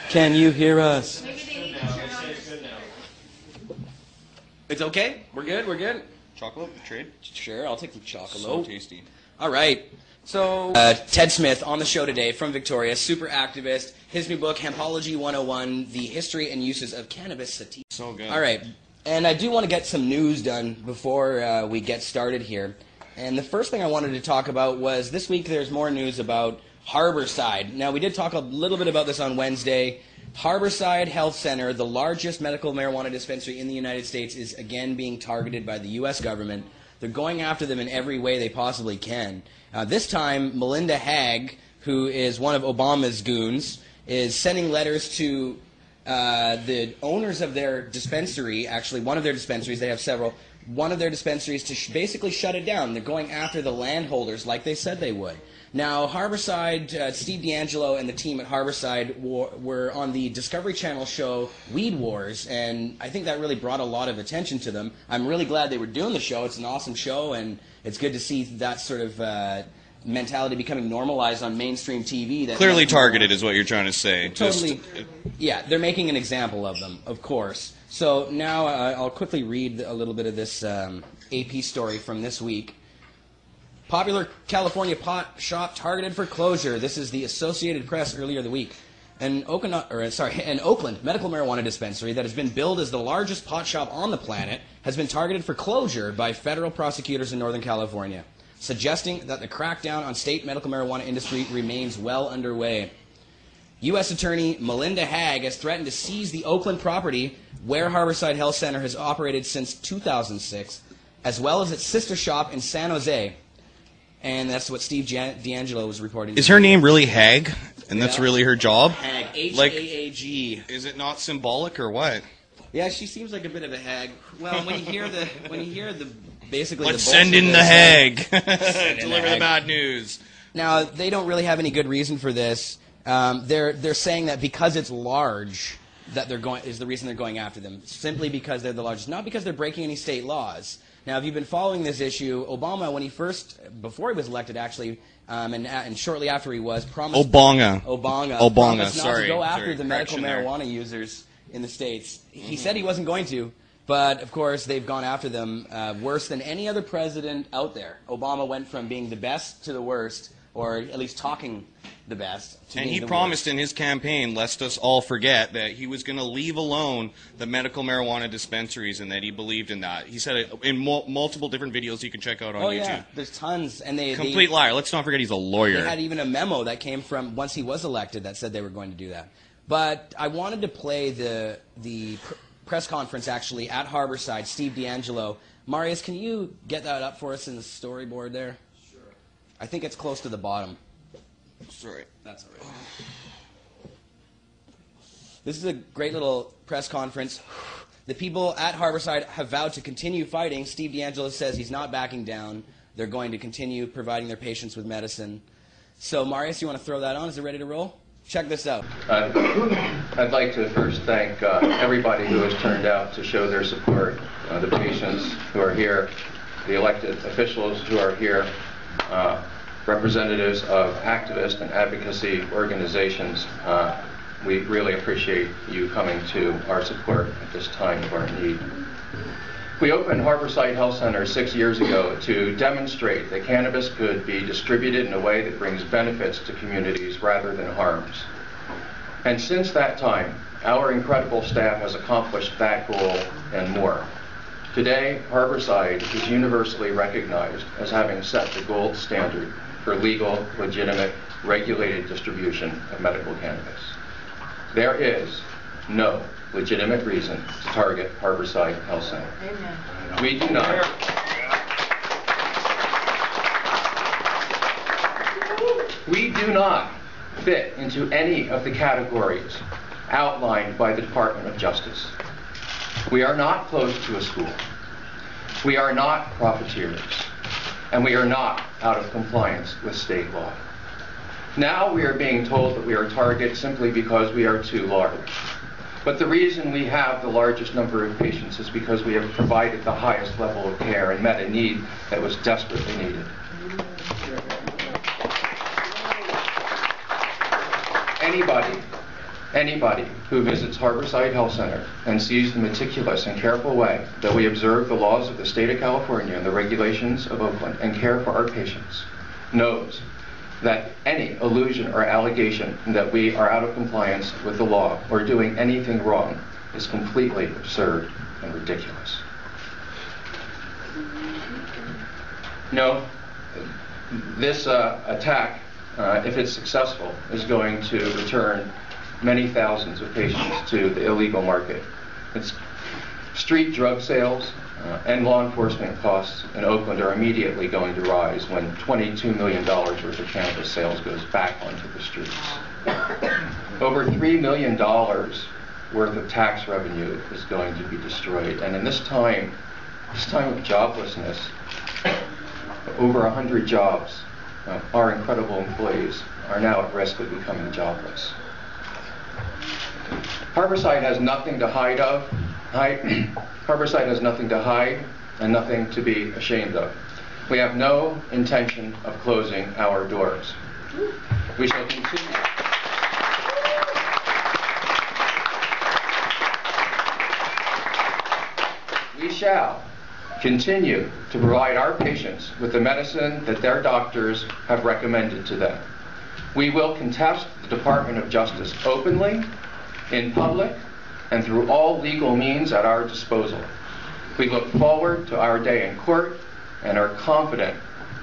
Can you hear us? It's okay? We're good? We're good? Chocolate, trade? Sure, I'll take some chocolate. So tasty. All right. So, Ted Smith on the show today from Victoria, super activist. His new book, Hempology 101, The History and Uses of Cannabis Sativa. So good. All right. And I do want to get some news done before we get started here. And the first thing I wanted to talk about was this week there's more news about Harborside. Now, we did talk a little bit about this on Wednesday. Harborside Health Center, the largest medical marijuana dispensary in the United States, is again being targeted by the U.S. government. They're going after them in every way they possibly can. This time, Melinda Haag, who is one of Obama's goons, is sending letters to the owners of their dispensary, actually one of their dispensaries, they have several, one of their dispensaries to basically shut it down. They're going after the landholders like they said they would. Now, Harborside, Steve D'Angelo and the team at Harborside were on the Discovery Channel show Weed Wars, and I think that really brought a lot of attention to them. I'm really glad they were doing the show. It's an awesome show, and it's good to see that sort of mentality becoming normalized on mainstream TV. That Clearly targeted is what you're trying to say. Totally. Yeah, they're making an example of them, of course. So now I'll quickly read a little bit of this AP story from this week. Popular California pot shop targeted for closure. This is the Associated Press earlier the week. An Oakland medical marijuana dispensary that has been billed as the largest pot shop on the planet has been targeted for closure by federal prosecutors in Northern California, suggesting that the crackdown on state medical marijuana industry remains well underway. U.S. Attorney Melinda Haag has threatened to seize the Oakland property where Harborside Health Center has operated since 2006, as well as its sister shop in San Jose. And that's what Steve D'Angelo was reporting. Is her name really Haag? And that's really her job? Hag. H-A-A-G. Is it not symbolic or what? Yeah, she seems like a bit of a hag. Well, when you hear the basically Let's the send in the Haag. Deliver Hag. the bad news. Now, they don't really have any good reason for this. They're saying that because it's large, that is the reason they're going after them. Simply because they're the largest, not because they're breaking any state laws. Now, if you've been following this issue, Obama, before he was elected, actually, and shortly after he was, promised promised not to go after the medical marijuana users in the states. He said he wasn't going to, but of course they've gone after them worse than any other president out there. Obama went from being the best to the worst, or at least talking the best. And he promised in his campaign, lest us all forget, that he was going to leave alone the medical marijuana dispensaries and that he believed in that. He said it in multiple different videos you can check out on YouTube. Oh, yeah. There's tons. And Complete liar. Let's not forget he's a lawyer. They had even a memo that came from once he was elected that said they were going to do that. But I wanted to play the press conference, actually, at Harborside, Steve D'Angelo. Marius, can you get that up for us in the storyboard there? Sure. I think it's close to the bottom. Sorry. That's all right. This is a great little press conference. The people at Harborside have vowed to continue fighting. Steve D'Angelo says he's not backing down. They're going to continue providing their patients with medicine. So, Marius, you want to throw that on? Is it ready to roll? Check this out. I'd like to first thank everybody who has turned out to show their support, the patients who are here, the elected officials who are here, representatives of activist and advocacy organizations. We really appreciate you coming to our support at this time of our need. We opened Harborside Health Center 6 years ago to demonstrate that cannabis could be distributed in a way that brings benefits to communities rather than harms. And since that time, our incredible staff has accomplished that goal and more. Today, Harborside is universally recognized as having set the gold standard for legal, legitimate, regulated distribution of medical cannabis. There is no legitimate reason to target Harborside Health Center. Amen. We do not. We do not fit into any of the categories outlined by the Department of Justice. We are not close to a school. We are not profiteers. And we are not out of compliance with state law. Now we are being told that we are targeted simply because we are too large. But the reason we have the largest number of patients is because we have provided the highest level of care and met a need that was desperately needed. Anybody who visits Harborside Health Center and sees the meticulous and careful way that we observe the laws of the state of California and the regulations of Oakland and care for our patients knows that any allusion or allegation that we are out of compliance with the law or doing anything wrong is completely absurd and ridiculous. No, this attack, if it's successful, is going to return many thousands of patients to the illegal market. It's street drug sales and law enforcement costs in Oakland are immediately going to rise when $22 million worth of cannabis sales goes back onto the streets. Over $3 million worth of tax revenue is going to be destroyed. And in this time of joblessness, over 100 jobs, our incredible employees, are now at risk of becoming jobless. Harborside has nothing to hide. Harborside has nothing to hide and nothing to be ashamed of. We have no intention of closing our doors. We shall continue. We shall continue to provide our patients with the medicine that their doctors have recommended to them. We will contest the Department of Justice openly, in public, and through all legal means at our disposal. We look forward to our day in court and are confident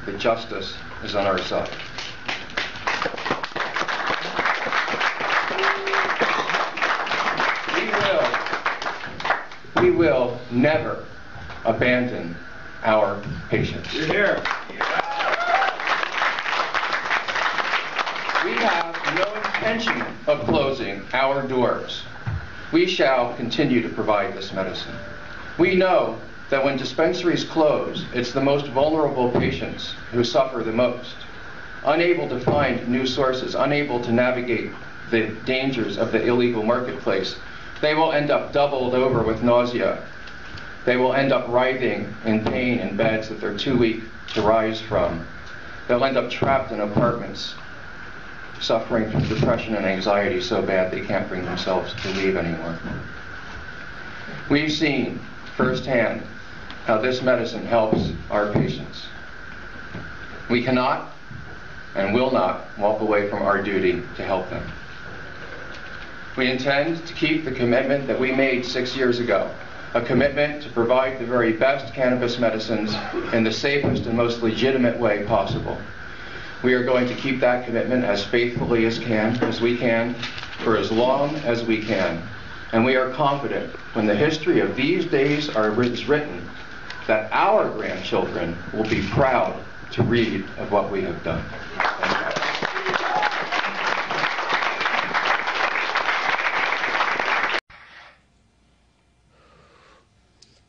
that justice is on our side. We will never abandon our patients. You're here. We have no intention of closing our doors. We shall continue to provide this medicine. We know that when dispensaries close, it's the most vulnerable patients who suffer the most, unable to find new sources, unable to navigate the dangers of the illegal marketplace. They will end up doubled over with nausea. They will end up writhing in pain in beds that they're too weak to rise from. They'll end up trapped in apartments, suffering from depression and anxiety so bad they can't bring themselves to leave anymore. We've seen firsthand how this medicine helps our patients. We cannot and will not walk away from our duty to help them. We intend to keep the commitment that we made 6 years ago, a commitment to provide the very best cannabis medicines in the safest and most legitimate way possible. We are going to keep that commitment as faithfully as we can, for as long as we can. And we are confident when the history of these days is written, that our grandchildren will be proud to read of what we have done.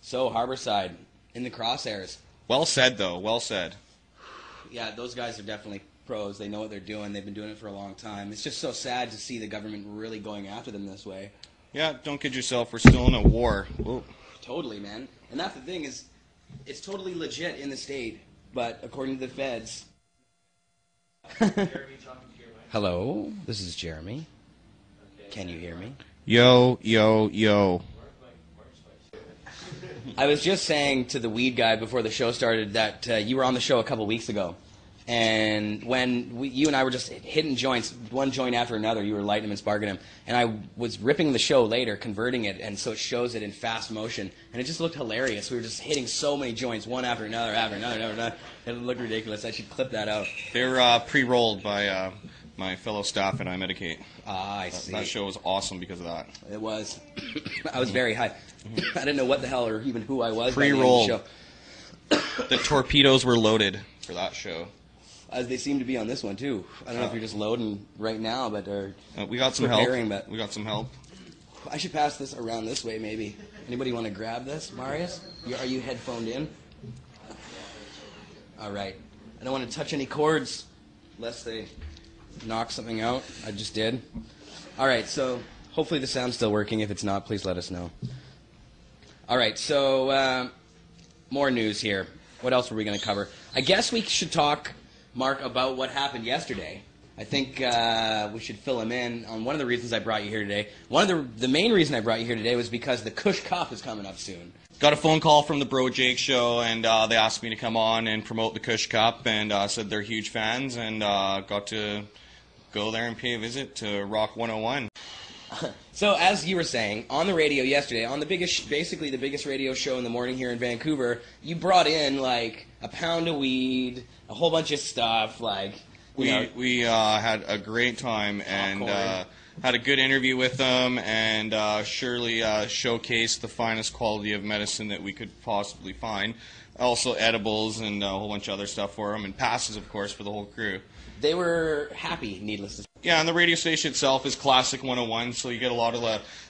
So, Harborside, in the crosshairs. Well said, though. Well said. Yeah, those guys are definitely pros. They know what they're doing. They've been doing it for a long time. It's just so sad to see the government really going after them this way. Yeah, don't kid yourself. We're still in a war. Whoa. Totally, man. And that's the thing is, it's totally legit in the state, but according to the feds... Hello, this is Jeremy. Can you hear me? Yo, yo, yo. I was just saying to the weed guy before the show started that you were on the show a couple weeks ago, and when you and I were just hitting joints, one joint after another, you were lighting them and sparking them, and I was ripping the show later, converting it, and so it shows it in fast motion, and it just looked hilarious. We were just hitting so many joints, one after another, It looked ridiculous. I should clip that out. They're pre-rolled by my fellow staff and I Medicate. Ah, I see. That show was awesome because of that. It was. I was very high. I didn't know what the hell or even who I was. Pre-rolled. The torpedoes were loaded for that show. As they seem to be on this one, too. I don't know if you're just loading right now, but... we got some help. But we got some help. I should pass this around this way, maybe. Anybody want to grab this, Marius? Are you headphoned in? All right. I don't want to touch any cords, lest they knock something out. I just did. All right, so hopefully the sound's still working. If it's not, please let us know. All right, so more news here. What else were we going to cover? I guess we should talk, Mark, about what happened yesterday. I think we should fill him in on one of the reasons I brought you here today. One of the main reason I brought you here today was because the Kush Cup is coming up soon. Got a phone call from the Bro Jake show, and they asked me to come on and promote the Kush Cup, and said they're huge fans, and got to go there and pay a visit to Rock 101. So, as you were saying, on the radio yesterday, on the basically the biggest radio show in the morning here in Vancouver, you brought in, like, a pound of weed, a whole bunch of stuff, like... We had a great time, and had a good interview with them, and surely showcased the finest quality of medicine that we could possibly find. Also edibles and a whole bunch of other stuff for them, and passes, of course, for the whole crew. They were happy, needless to say. Yeah, and the radio station itself is Classic 101, so you get a lot of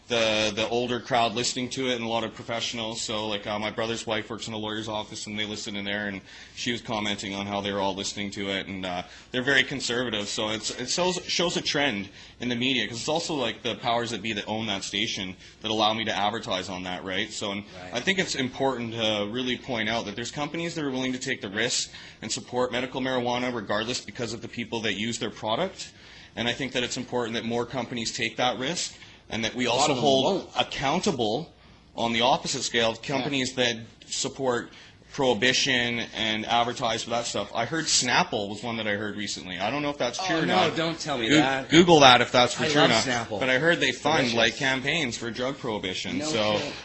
the older crowd listening to it, and a lot of professionals. So, like, my brother's wife works in a lawyer's office, and they listen in there, and she was commenting on how they were all listening to it, and they're very conservative. So it shows a trend in the media, because it's also like the powers that be that own that station that allow me to advertise on that, right? So, and right. I think it's important to really point out that there's companies that are willing to take the risk and support medical marijuana regardless because of the people that use their product. And I think that it's important that more companies take that risk, and that we also hold accountable on the opposite scale companies that support prohibition and advertise for that stuff. I heard Snapple was one that I heard recently. I don't know if that's true or not. No, don't tell me that. Google that if that's true or not. Snapple. But I heard they fund like campaigns for drug prohibition,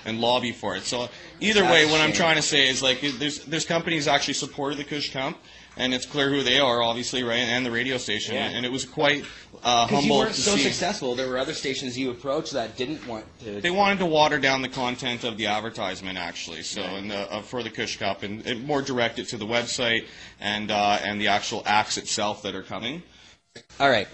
and lobby for it. So either way, what I'm trying to say is, like, there's companies actually supported the Kush Cup, and it's clear who they are, obviously, right? And the radio station, and it was quite humble. Because you weren't so successful. There were other stations you approached that didn't want to. They wanted to water down the content of the advertisement, actually. So, for the Kush Cup, and more direct it to the website and the actual acts itself that are coming. All right.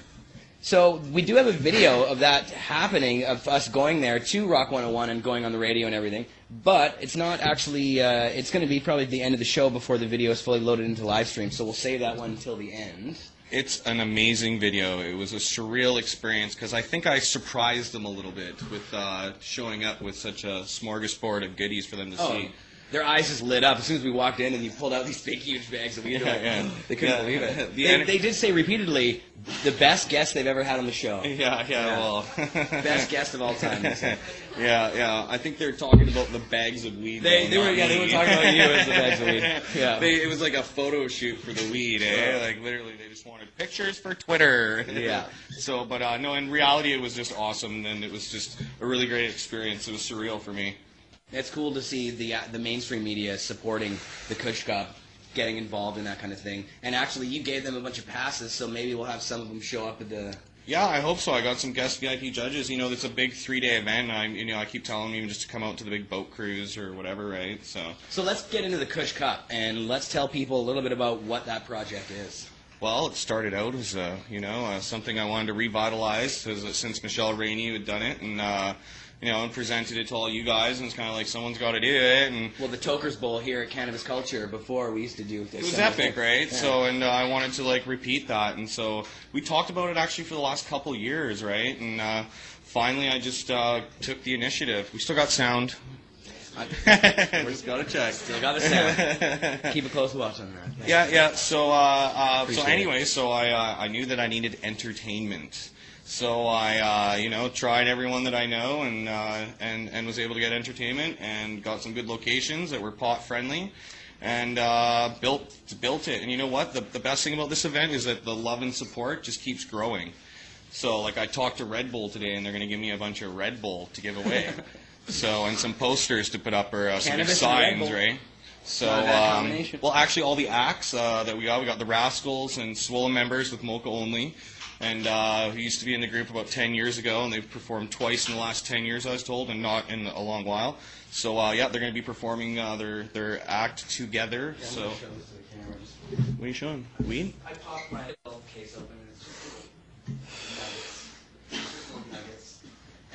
So we do have a video of that happening, of us going there to Rock 101 and going on the radio and everything. But it's not actually, it's going to be probably the end of the show before the video is fully loaded into live stream. So we'll save that one until the end. It's an amazing video. It was a surreal experience because I think I surprised them a little bit with showing up with such a smorgasbord of goodies for them to see. Their eyes just lit up as soon as we walked in and you pulled out these big, huge bags of weed. They couldn't believe it. They did say repeatedly, the best guest they've ever had on the show. Well. Best guest of all time. I think they're talking about the bags of weed. They were talking about you as the bags of weed. Yeah. It was like a photo shoot for the weed, Like, literally, they just wanted pictures for Twitter. Yeah. So, but no, in reality, it was just awesome, and it was just a really great experience. It was surreal for me. It's cool to see the mainstream media supporting the Kush Cup, getting involved in that kind of thing. And actually, you gave them a bunch of passes, so maybe we'll have some of them show up at the... Yeah, I hope so. I got some guest VIP judges. You know, it's a big 3-day event. I keep telling them just to come out to the big boat cruise or whatever, right? So let's get into the Kush Cup, and let's tell people a little bit about what that project is. Well, it started out as something I wanted to revitalize since Michelle Rainey had done it, and presented it to all you guys, and it's kind of like someone's got to do it. And well, the Toker's Bowl here at Cannabis Culture, before we used to do this. It was epic, right? Yeah. So, and I wanted to repeat that, and so we talked about it actually for the last couple years, right? And finally, I just took the initiative. We still got sound. Just got to check. Still got the sound. Keep a close watch on that. Yeah. So I knew that I needed entertainment. So I, tried everyone that I know and was able to get entertainment and got some good locations that were pot friendly and built it. And you know what? The best thing about this event is that the love and support just keeps growing. So I talked to Red Bull today, and they're going to give me a bunch of Red Bull to give away. And some posters to put up or some signs, right? So, well, actually, all the acts that we got the Rascals and Swollen members with Mocha only. And who used to be in the group about 10 years ago, and they've performed twice in the last 10 years, I was told, and not in a long while. So, they're going to be performing their act together. Yeah, so, what are you showing? Weed? I popped my little case open, and it's just nuggets. Just little nuggets.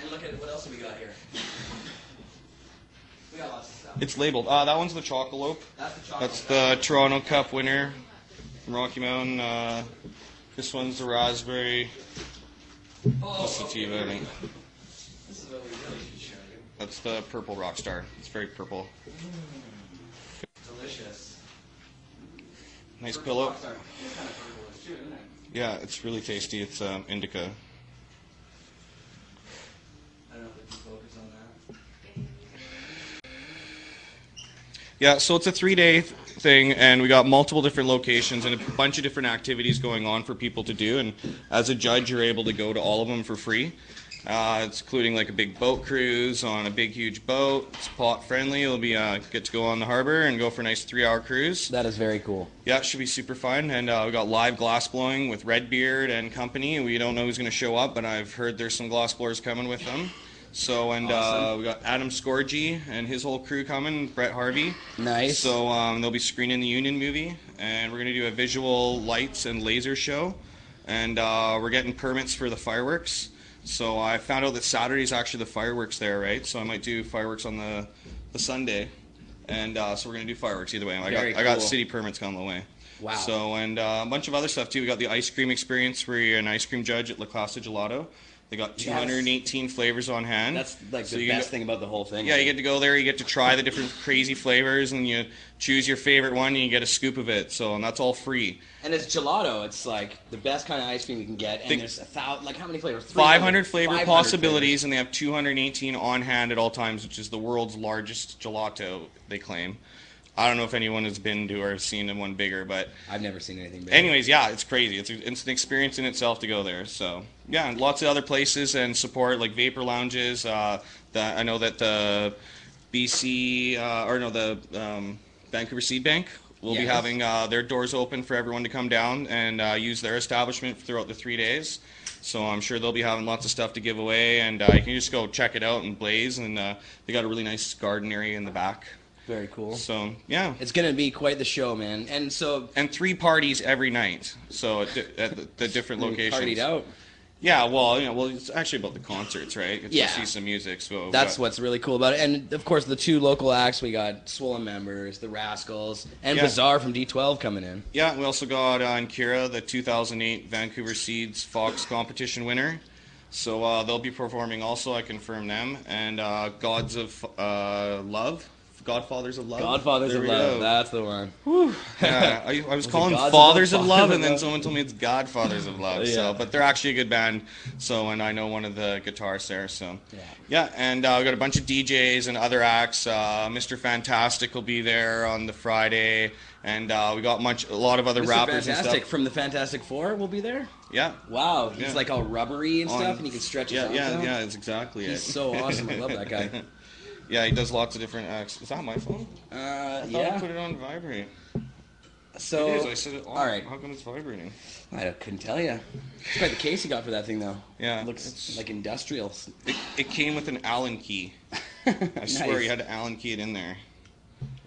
And look at what else have we got here. We got lots of stuff. It's labeled. That one's the Chocolope. That's the Toronto Cup winner from Rocky Mountain. This one's the raspberry. Sativa, I think. This is what we really should show you. That's the purple Rockstar. It's very purple. Delicious. Nice pillow. Rockstar. What kind of purple is too, isn't it? Yeah, it's really tasty. It's indica. I don't know if we can focus on that. Yeah, so it's a 3-day thing, and we got multiple different locations and a bunch of different activities going on for people to do. And as a judge, you're able to go to all of them for free. It's including like a big boat cruise on a big, huge boat. It's pot friendly. You'll be get to go on the harbor and go for a nice 3-hour cruise. That is very cool. Yeah, it should be super fun. And we got live glass blowing with Redbeard and company. We don't know who's going to show up, but I've heard there's some glass blowers coming with them. So, and Awesome. we got Adam Scorgi and his whole crew coming, Brett Harvey. Nice. So they'll be screening the Union movie, and we're going to do a visual lights and laser show. And we're getting permits for the fireworks. So I found out that Saturday is actually the fireworks there, right? So I might do fireworks on the Sunday. And so we're going to do fireworks either way. I got cool. city permits coming the way. Wow. So, and a bunch of other stuff too. We got the ice cream experience where you're an ice cream judge at La Costa Gelato. They got 218 flavors on hand. That's like the best thing about the whole thing. Yeah, you get to go there, you get to try the different crazy flavors, and you choose your favorite one, and you get a scoop of it. So, and that's all free. And it's gelato. It's like the best kind of ice cream you can get. And there's 1,000, like how many flavors? 500 flavor 500 possibilities, flavors. and they have 218 on hand at all times, which is the world's largest gelato, they claim. I don't know if anyone has been to or seen one bigger, but I've never seen anything bigger. anyways, yeah, it's crazy. It's an experience in itself to go there. So yeah, and lots of other places and support like vapor lounges. I know that the Vancouver Seed Bank will be having their doors open for everyone to come down and use their establishment throughout the 3 days. So I'm sure they'll be having lots of stuff to give away, and you can just go check it out and blaze. And they got a really nice garden area in the back. Very cool. So yeah, It's going to be quite the show, man. And so 3 parties every night. So at the different we locations. partied out. Yeah, well, it's actually about the concerts, right? It's Yeah. to see some music. So That's what's really cool about it. And of course, the 2 local acts, we got Swollen Members, the Rascals, and Yeah. Bizarre from D12 coming in. Yeah, we also got Kira, the 2008 Vancouver Seeds Fox competition winner. So they'll be performing also. I confirm them. And Gods of Love. Godfathers of Love. Godfathers There of we Love. go. That's the one. Yeah, I was calling Gods of Fathers Love, of Love, Fathers and of then Love? someone told me it's Godfathers of Love. Yeah. So, but they're actually a good band. So, and I know one of the guitarists there. So, yeah, and we got a bunch of DJs and other acts. Mr. Fantastic will be there on the Friday, and we got a lot of other Mr. rappers and Fantastic stuff. from the Fantastic Four will be there? Yeah. Wow. He's Yeah. like all rubbery and stuff, and he can stretch his arms out. Yeah, that's exactly He's it. so awesome. I love that guy. Yeah, he does lots of different acts. Is that my phone? I thought I Yeah. put it on vibrate. So, It is. I said it on. all right. How come it's vibrating? I couldn't tell you. It's quite the case you got for that thing, though. Yeah, It looks like industrial. It came with an Allen key. I swear you had to Allen key it in there.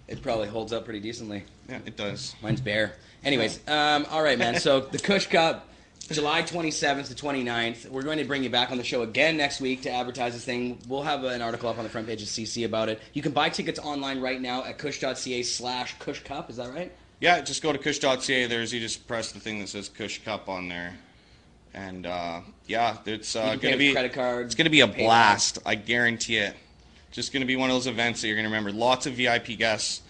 It probably holds up pretty decently. Yeah, it does. Mine's bare. Anyways, all right, man. So the Kush Cup, July 27th to 29th. We're going to bring you back on the show again next week to advertise this thing. We'll have an article up on the front page of CC about it. You can buy tickets online right now at kush.ca/Kush Cup. Is that right? Yeah, just go to kush.ca. You just press the thing that says Kush Cup on there. And yeah, it's can pay going to with be credit cards, it's going to be a PayPal. blast. I guarantee it. Just going to be one of those events that you're going to remember. Lots of VIP guests.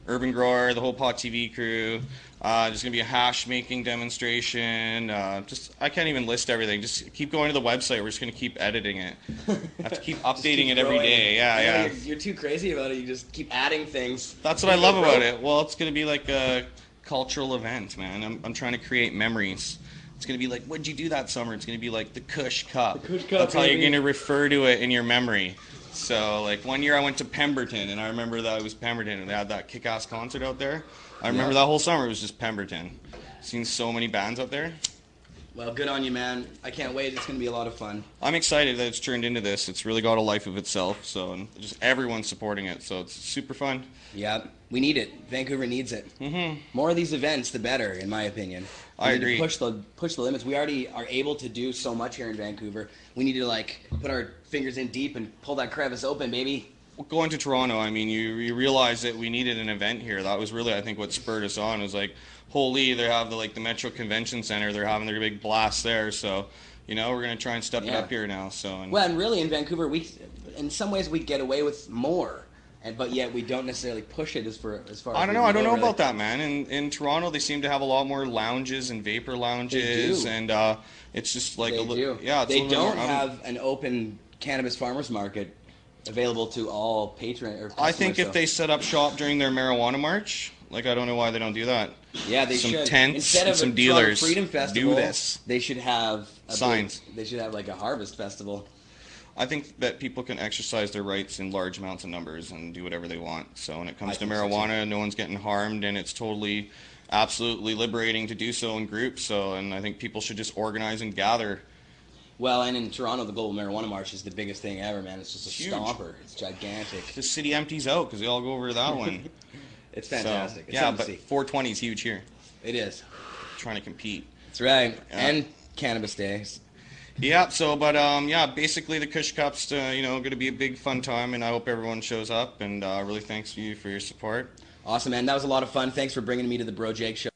Urban Grower, the whole Pot TV crew. There's going to be a hash making demonstration. I can't even list everything. Just keep going to the website. We're just going to keep editing it. I have to keep updating it every day. Yeah, I know, yeah. You're too crazy about it. You just keep adding things. That's what I love about it. Well, it's going to be like a cultural event, man. I'm trying to create memories. It's going to be like, what'd you do that summer? It's going to be like the Kush Cup. The Kush Cup, That's how you're baby. going to refer to it in your memory. So, like, one year I went to Pemberton, and I remember that it was Pemberton, and they had that kick-ass concert out there. I remember that whole summer it was just Pemberton. Seen so many bands out there. Well, good on you, man. I can't wait. It's going to be a lot of fun. I'm excited that it's turned into this. It's really got a life of itself, so and just everyone's supporting it, so it's super fun. Yeah, we need it. Vancouver needs it. Mm-hmm. More of these events, the better, in my opinion. We I need agree. to push the limits. We already are able to do so much here in Vancouver. We need to put our fingers in deep and pull that crevice open, baby. Well, going to Toronto, I mean, you realize that we needed an event here. That was really, I think, what spurred us on. It was like, holy, they have the Metro Convention Center. They're having their big blast there, so we're going to try and step it up here now. So Well, and really in Vancouver, in some ways we get away with more. but yet we don't necessarily push it as far as I don't we know. I don't know really. about that, man. In Toronto, they seem to have a lot more lounges and vapor lounges, do. and it's just like They do. yeah. It's a They little bit don't more, have an open cannabis farmers market available to all patron or customers. I think if they set up shop during their marijuana march, like I don't know why they don't do that. Yeah, they some should. tents Instead and of some a dealers Toronto Freedom Festival, do this. They should have Signs. They should have like a harvest festival. I think that people can exercise their rights in large amounts of numbers and do whatever they want. So when it comes to marijuana, no one's getting harmed, and it's totally, absolutely liberating to do so in groups. So, and I think people should just organize and gather. Well, and in Toronto, the Global Marijuana March is the biggest thing ever, man. It's just a Huge. stomper. It's gigantic. The city empties out because they all go over to that one. It's fantastic. So, It's yeah, something but to see. 420 is huge here. It is. Trying to compete. That's right. Yeah. And Cannabis Days. Yeah. So, but yeah, basically the Kush Cup's going to be a big fun time, and I hope everyone shows up. And really thanks to you for your support. Awesome, man. That was a lot of fun. Thanks for bringing me to the Bro Jake show.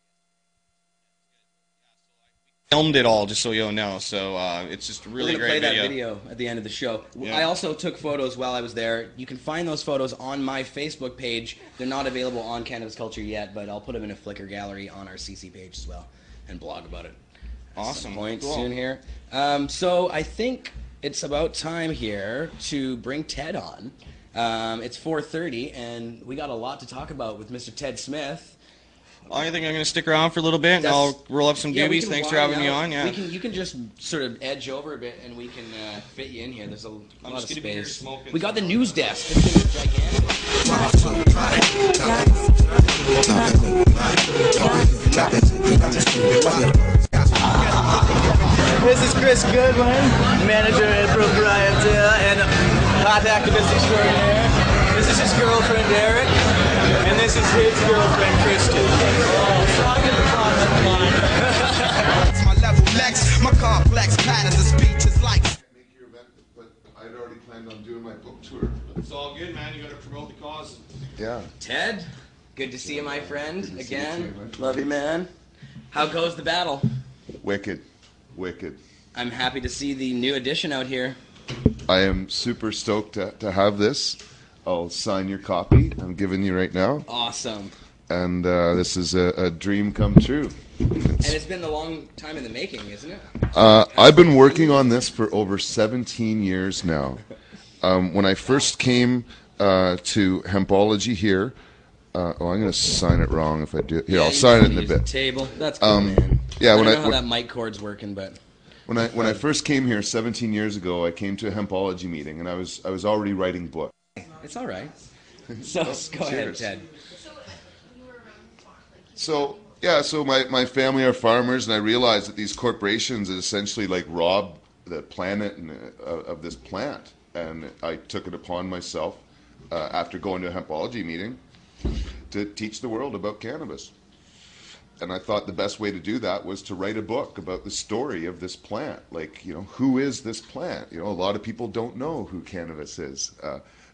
Filmed it all, just so you know. So it's just a really We're gonna great play that video at the end of the show. Yeah. I also took photos while I was there. You can find those photos on my Facebook page. They're not available on Cannabis Culture yet, but I'll put them in a Flickr gallery on our CC page as well and blog about it. At Awesome. some point Cool. soon here. So I think it's about time here to bring Ted on. It's 4:30, and we got a lot to talk about with Mr. Ted Smith. I think I'm going to stick around for a little bit, and I'll roll up some Yeah, we doobies. can Thanks for wind having me out. on. Yeah. You can just sort of edge over a bit, and we can fit you in here. There's a lot just of gonna be here space. smoking We got the some news desk. It's gonna be gigantic. This is Chris Goodwin, manager and proprietor and hot activist extraordinaire. This is his girlfriend Eric, and this is his girlfriend Kristen. It's my level Lex, my complex patterns of speech is like. Make your event, but I'd already planned on doing my book tour. It's all good, man. You got to promote the cause. Yeah. Ted, good to see you, my friend, Good to see again. you too, man. Love you, man. How goes the battle? Wicked. Wicked. I'm happy to see the new edition out here. I am super stoked to have this. I'll sign your copy. I'm giving you right now. Awesome. And this is a dream come true. And it's been a long time in the making, isn't it? I've been working on this for over 17 years now. When I first came to Hempology here, I'm going to sign it wrong if I do. Here, I'll you sign it just in a use the bit. Table. That's cool, man. Yeah, I when don't I know how that mic cord's working, but when I first came here 17 years ago, I came to a Hempology meeting, and I was already writing books. it's all right. So go ahead, Cheers. Ted. So yeah, so my family are farmers, and I realized that these corporations essentially like rob the planet and of this plant, and I took it upon myself after going to a Hempology meeting to teach the world about cannabis. And I thought the best way to do that was to write a book about the story of this plant. Like, who is this plant? A lot of people don't know who cannabis is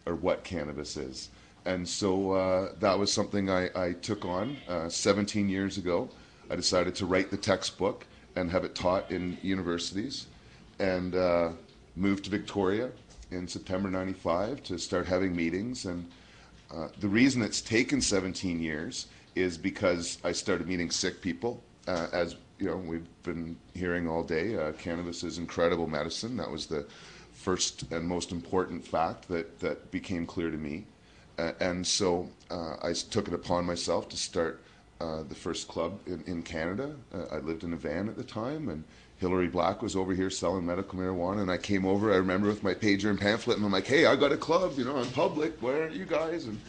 or what cannabis is. And so that was something I took on 17 years ago. I decided to write the textbook and have it taught in universities, and moved to Victoria in September '95 to start having meetings. And the reason it's taken 17 years is because I started meeting sick people. As we've been hearing all day, cannabis is incredible medicine. That was the first and most important fact that became clear to me. And so I took it upon myself to start the first club in Canada. I lived in a van at the time, and Hillary Black was over here selling medical marijuana, and I came over, I remember, with my pager and pamphlet, and I'm like, hey, I got a club, I'm public, where are you guys? And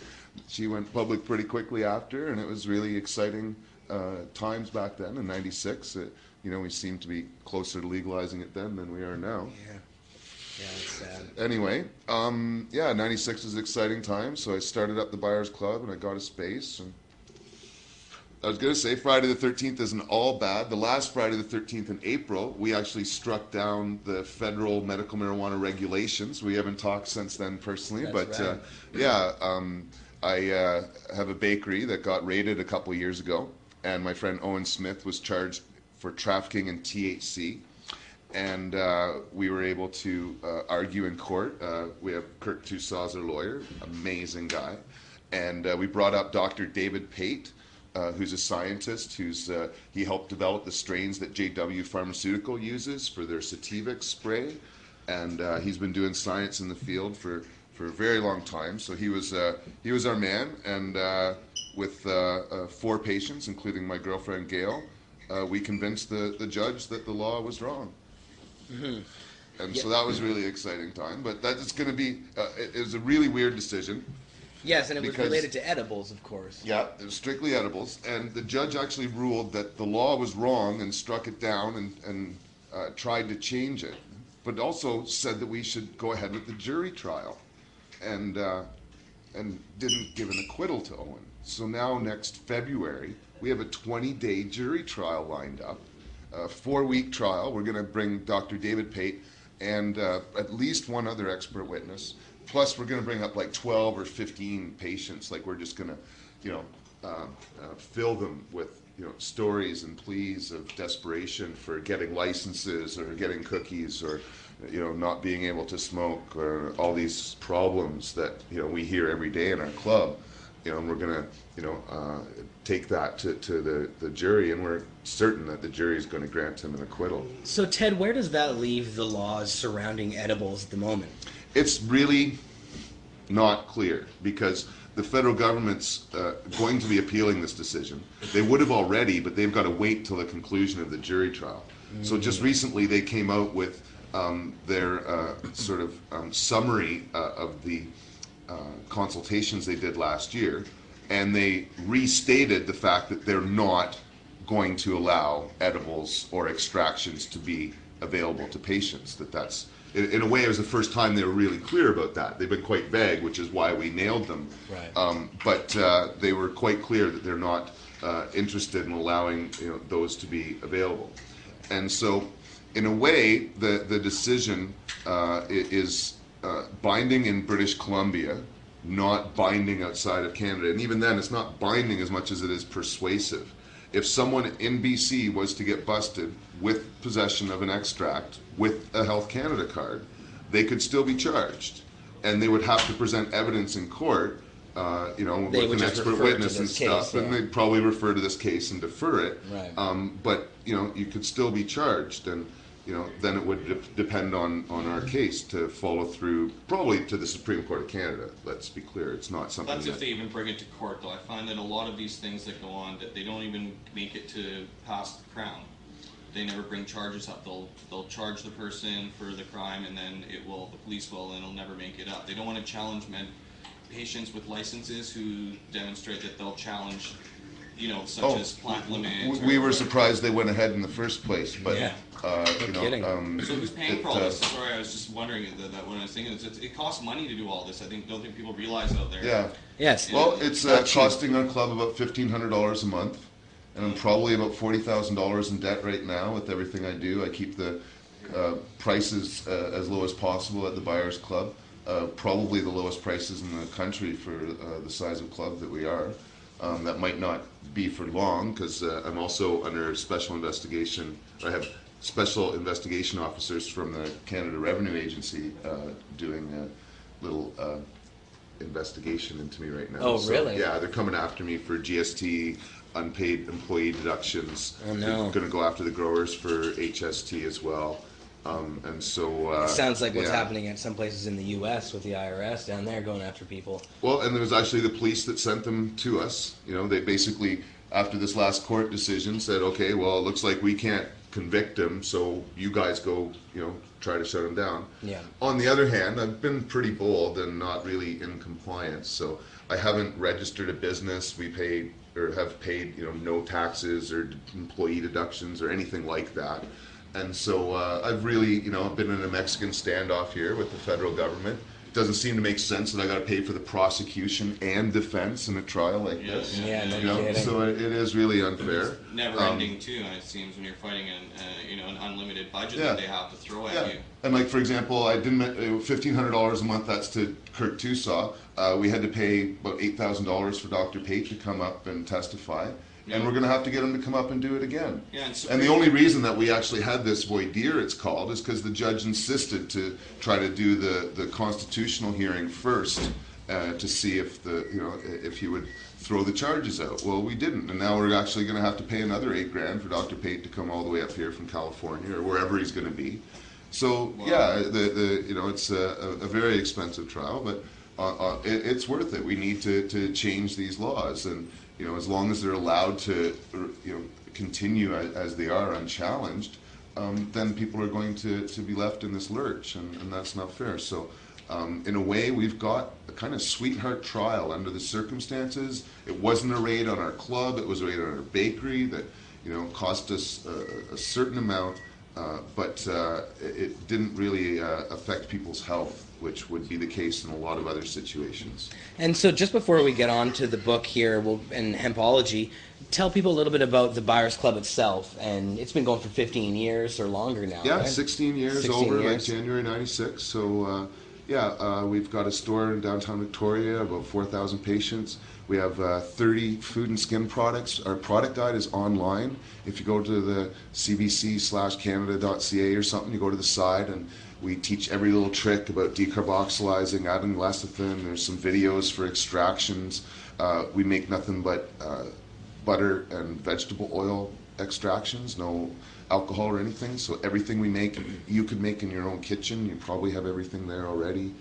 she went public pretty quickly after, and it was really exciting times back then in '96. We seemed to be closer to legalizing it then than we are now. Yeah, it's sad. Anyway, '96 was an exciting time, so I started up the Buyers Club, and I got a space. And I was going to say Friday the 13th isn't all bad. The last Friday the 13th in April, we actually struck down the federal medical marijuana regulations. We haven't talked since then personally, That's but right. I have a bakery that got raided a couple years ago, and my friend Owen Smith was charged for trafficking in THC. and we were able to argue in court. We have Kirk Tussaw as our lawyer, amazing guy, and we brought up Dr. David Pate, who's a scientist, he helped develop the strains that JW Pharmaceutical uses for their Sativa spray, and he's been doing science in the field for a very long time. So he was our man, and with 4 patients, including my girlfriend Gail, we convinced the judge that the law was wrong. Mm-hmm. And so that was a really exciting time. But that's going to be it was a really weird decision. Yes, and it was related to edibles, of course. Yeah, it was strictly edibles, and the judge actually ruled that the law was wrong and struck it down and tried to change it, but also said that we should go ahead with the jury trial, and didn't give an acquittal to Owen. So now next February, we have a 20-day jury trial lined up, a 4-week trial. We're going to bring Dr. David Pate and at least one other expert witness. Plus, we're going to bring up like 12 or 15 patients. Like, we're just going to, fill them with, stories and pleas of desperation for getting licenses or getting cookies or, not being able to smoke or all these problems that, we hear every day in our club. And we're going to, take that to the jury, and we're certain that the jury is going to grant him an acquittal. So, Ted, where does that leave the laws surrounding edibles at the moment? It's really not clear because the federal government's going to be appealing this decision. They would have already, but they've got to wait till the conclusion of the jury trial. Mm-hmm. So just recently they came out with their sort of summary of the consultations they did last year, and they restated the fact that they're not going to allow edibles or extractions to be available to patients. That's in a way, it was the first time they were really clear about that. They've been quite vague, which is why we nailed them. Right. But they were quite clear that they're not interested in allowing those to be available. And so, in a way, the decision is binding in British Columbia, not binding outside of Canada. And even then, it's not binding as much as it is persuasive. If someone in BC was to get busted with possession of an extract with a Health Canada card, they could still be charged, and they would have to present evidence in court, with an expert witness and stuff, and they'd probably refer to this case and defer it. Right. But you could still be charged, and then it would depend on our case to follow through, probably to the Supreme Court of Canada. Let's be clear, it's not something. That's if they even bring it to court, though. I find that a lot of these things that go on, that they don't even make it to past the Crown. They never bring charges up. They'll charge the person for the crime, and then the police will, and it'll never make it up. They don't want to challenge patients with licenses who demonstrate that they'll challenge, such as plant limit. We were surprised they went ahead in the first place, but yeah. So who's paying for all this? Sorry, I was just wondering that when I was thinking it costs money to do all this. Don't think people realize out there. Yeah. Yes. Well, it's costing our club about $1,500 a month, and I'm probably about $40,000 in debt right now with everything I do. I keep the prices as low as possible at the Buyers Club. Probably the lowest prices in the country for the size of club that we are. That might not be for long because I'm also under special investigation. I have special investigation officers from the Canada Revenue Agency doing a little investigation into me right now. Oh, really? Yeah, they're coming after me for GST, unpaid employee deductions. Oh, no. They're going to go after the growers for HST as well. And so it sounds like what's happening at some places in the U.S. with the IRS down there going after people. Well, and there was actually the police that sent them to us. They basically, after this last court decision, said, okay, well, it looks like we can't convict him, so you guys go, try to shut him down. Yeah. On the other hand, I've been pretty bold and not really in compliance, so I haven't registered a business. We have paid, no taxes or employee deductions or anything like that. And so I've really, been in a Mexican standoff here with the federal government. It doesn't seem to make sense that I got to pay for the prosecution and defense in a trial like this. Yeah, no kidding. So it is really unfair. Never ending too, it seems, when you're fighting an unlimited budget that they have to throw at you. And like, for example, I didn't $1,500 a month. That's to Kirk Tussaw. We had to pay about $8,000 for Dr. Pate to come up and testify. and we're going to have to get him to come up and do it again. Yeah, and the only reason that we actually had this voir dire, it's called, is because the judge insisted to try to do the constitutional hearing first to see if if he would throw the charges out. Well, we didn't, and now we're actually going to have to pay another $8,000 for Dr. Pate to come all the way up here from California or wherever he's going to be. So yeah, it's a very expensive trial, but it's worth it. We need to change these laws, and as long as they're allowed to continue as they are unchallenged, then people are going to be left in this lurch, and that's not fair. So. In a way, we've got a kind of sweetheart trial under the circumstances. It wasn't a raid on our club, it was a raid on our bakery that, cost us a certain amount, but it didn't really affect people's health, which would be the case in a lot of other situations. And so just before we get on to the book here and Hempology, tell people a little bit about the Buyers Club itself. And it's been going for 15 years or longer now. Yeah, right? 16 years 16 over, years. like January 96. So, we've got a store in downtown Victoria, about 4,000 patients. We have 30 food and skin products. Our product guide is online. If you go to the cbc/canada.ca or something, you go to the side and we teach every little trick about decarboxylizing, adding lecithin. There's some videos for extractions. We make nothing but butter and vegetable oil extractions, no alcohol or anything. So everything we make, you could make in your own kitchen. You probably have everything there already.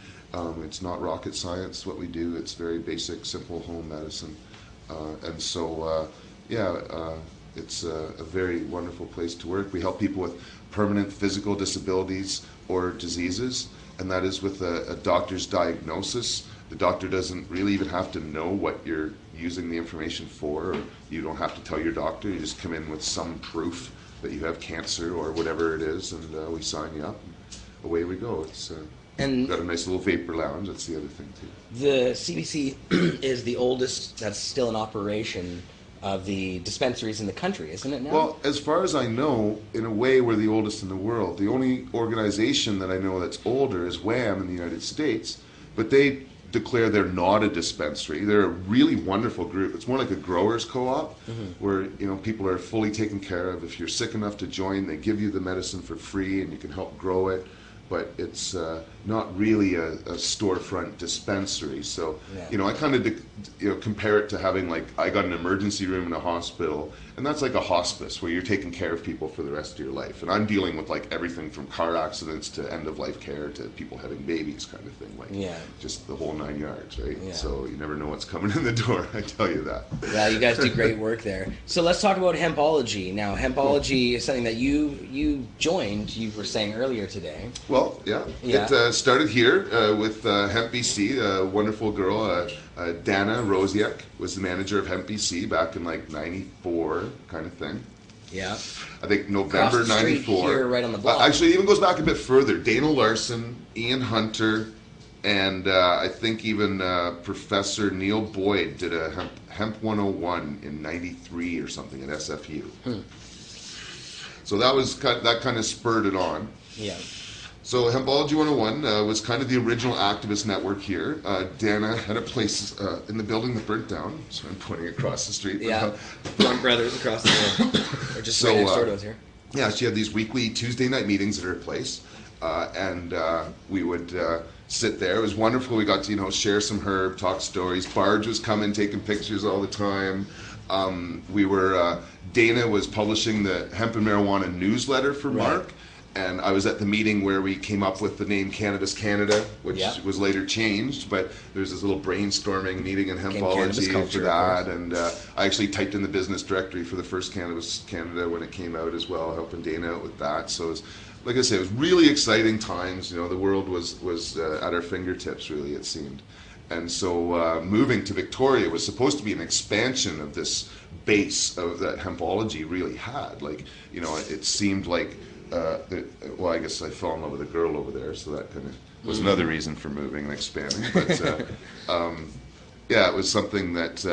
It's not rocket science what we do. It's very basic, simple home medicine. It's a very wonderful place to work. We help people with permanent physical disabilities or diseases, and that is with a doctor's diagnosis. The doctor doesn't really even have to know what you're using the information for, or you don't have to tell your doctor. You just come in with some proof that you have cancer or whatever it is, and we sign you up, and away we go. We've got a nice little vapor lounge. That's the other thing too. The CBC is the oldest that's still in operation of the dispensaries in the country, isn't it now? Well, as far as I know, in a way, we're the oldest in the world. The only organization that I know that's older is WHAM in the United States, but they declare they're not a dispensary. They're a really wonderful group. It's more like a growers co-op, where people are fully taken care of. If you're sick enough to join, they give you the medicine for free and you can help grow it. But it's not really a storefront dispensary. So, yeah. I kind of compare it to having, like, I got an emergency room in a hospital, and that's like a hospice where you're taking care of people for the rest of your life. And I'm dealing with, like, everything from car accidents to end-of-life care to people having babies kind of thing. Like, just the whole 9 yards, right? Yeah. So you never know what's coming in the door, I tell you that. Yeah, you guys do great work there. So let's talk about Hempology. Now, Hempology is something that you joined, you were saying earlier today. Well, yeah. It started here with Hemp BC. A wonderful girl, Dana Rosiak, was the manager of Hemp BC back in like '94 kind of thing. Yeah. I think November '94. Here, right on the block. Actually, it even goes back a bit further. Dana Larsen, Ian Hunter, and I think even Professor Neil Boyd did a Hemp 101 in '93 or something at SFU. So that kind of spurred it on. Yeah. So Hempology 101 was kind of the original activist network here. Dana had a place in the building that burnt down, so I'm pointing across the street. Yeah, Blunt Brothers across the road. Or just right next door to us here. Yeah, she had these weekly Tuesday night meetings at her place, and we would sit there. It was wonderful. We got to share some herb, talk stories. Barge was coming, taking pictures all the time. Dana was publishing the Hemp and Marijuana newsletter for Mark. And I was at the meeting where we came up with the name Cannabis Canada, which was later changed. But there's this little brainstorming meeting in Hempology for that. And I actually typed in the business directory for the first Cannabis Canada when it came out as well, helping Dana out with that. So it was, like I said, it was really exciting times. The world was at our fingertips, really, it seemed. And so moving to Victoria was supposed to be an expansion of this base that Hempology really had. Like, it seemed like... I guess I fell in love with a girl over there, so that kind of was another reason for moving and expanding. But it was something that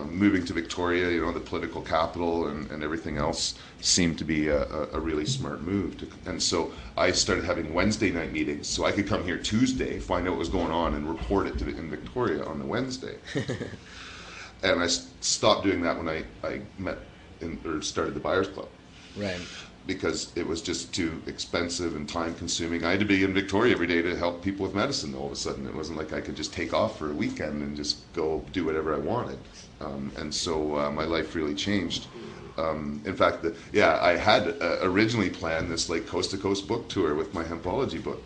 moving to Victoria, the political capital and everything else seemed to be a really smart move. And so I started having Wednesday night meetings, so I could come here Tuesday, find out what was going on, and report it in Victoria on the Wednesday. and I stopped doing that when I met or started the Buyers Club. Right. Because it was just too expensive and time consuming. I had to be in Victoria every day to help people with medicine all of a sudden. It wasn't like I could just take off for a weekend and just go do whatever I wanted. And so my life really changed. In fact, I had originally planned this like coast to coast book tour with my Hempology book.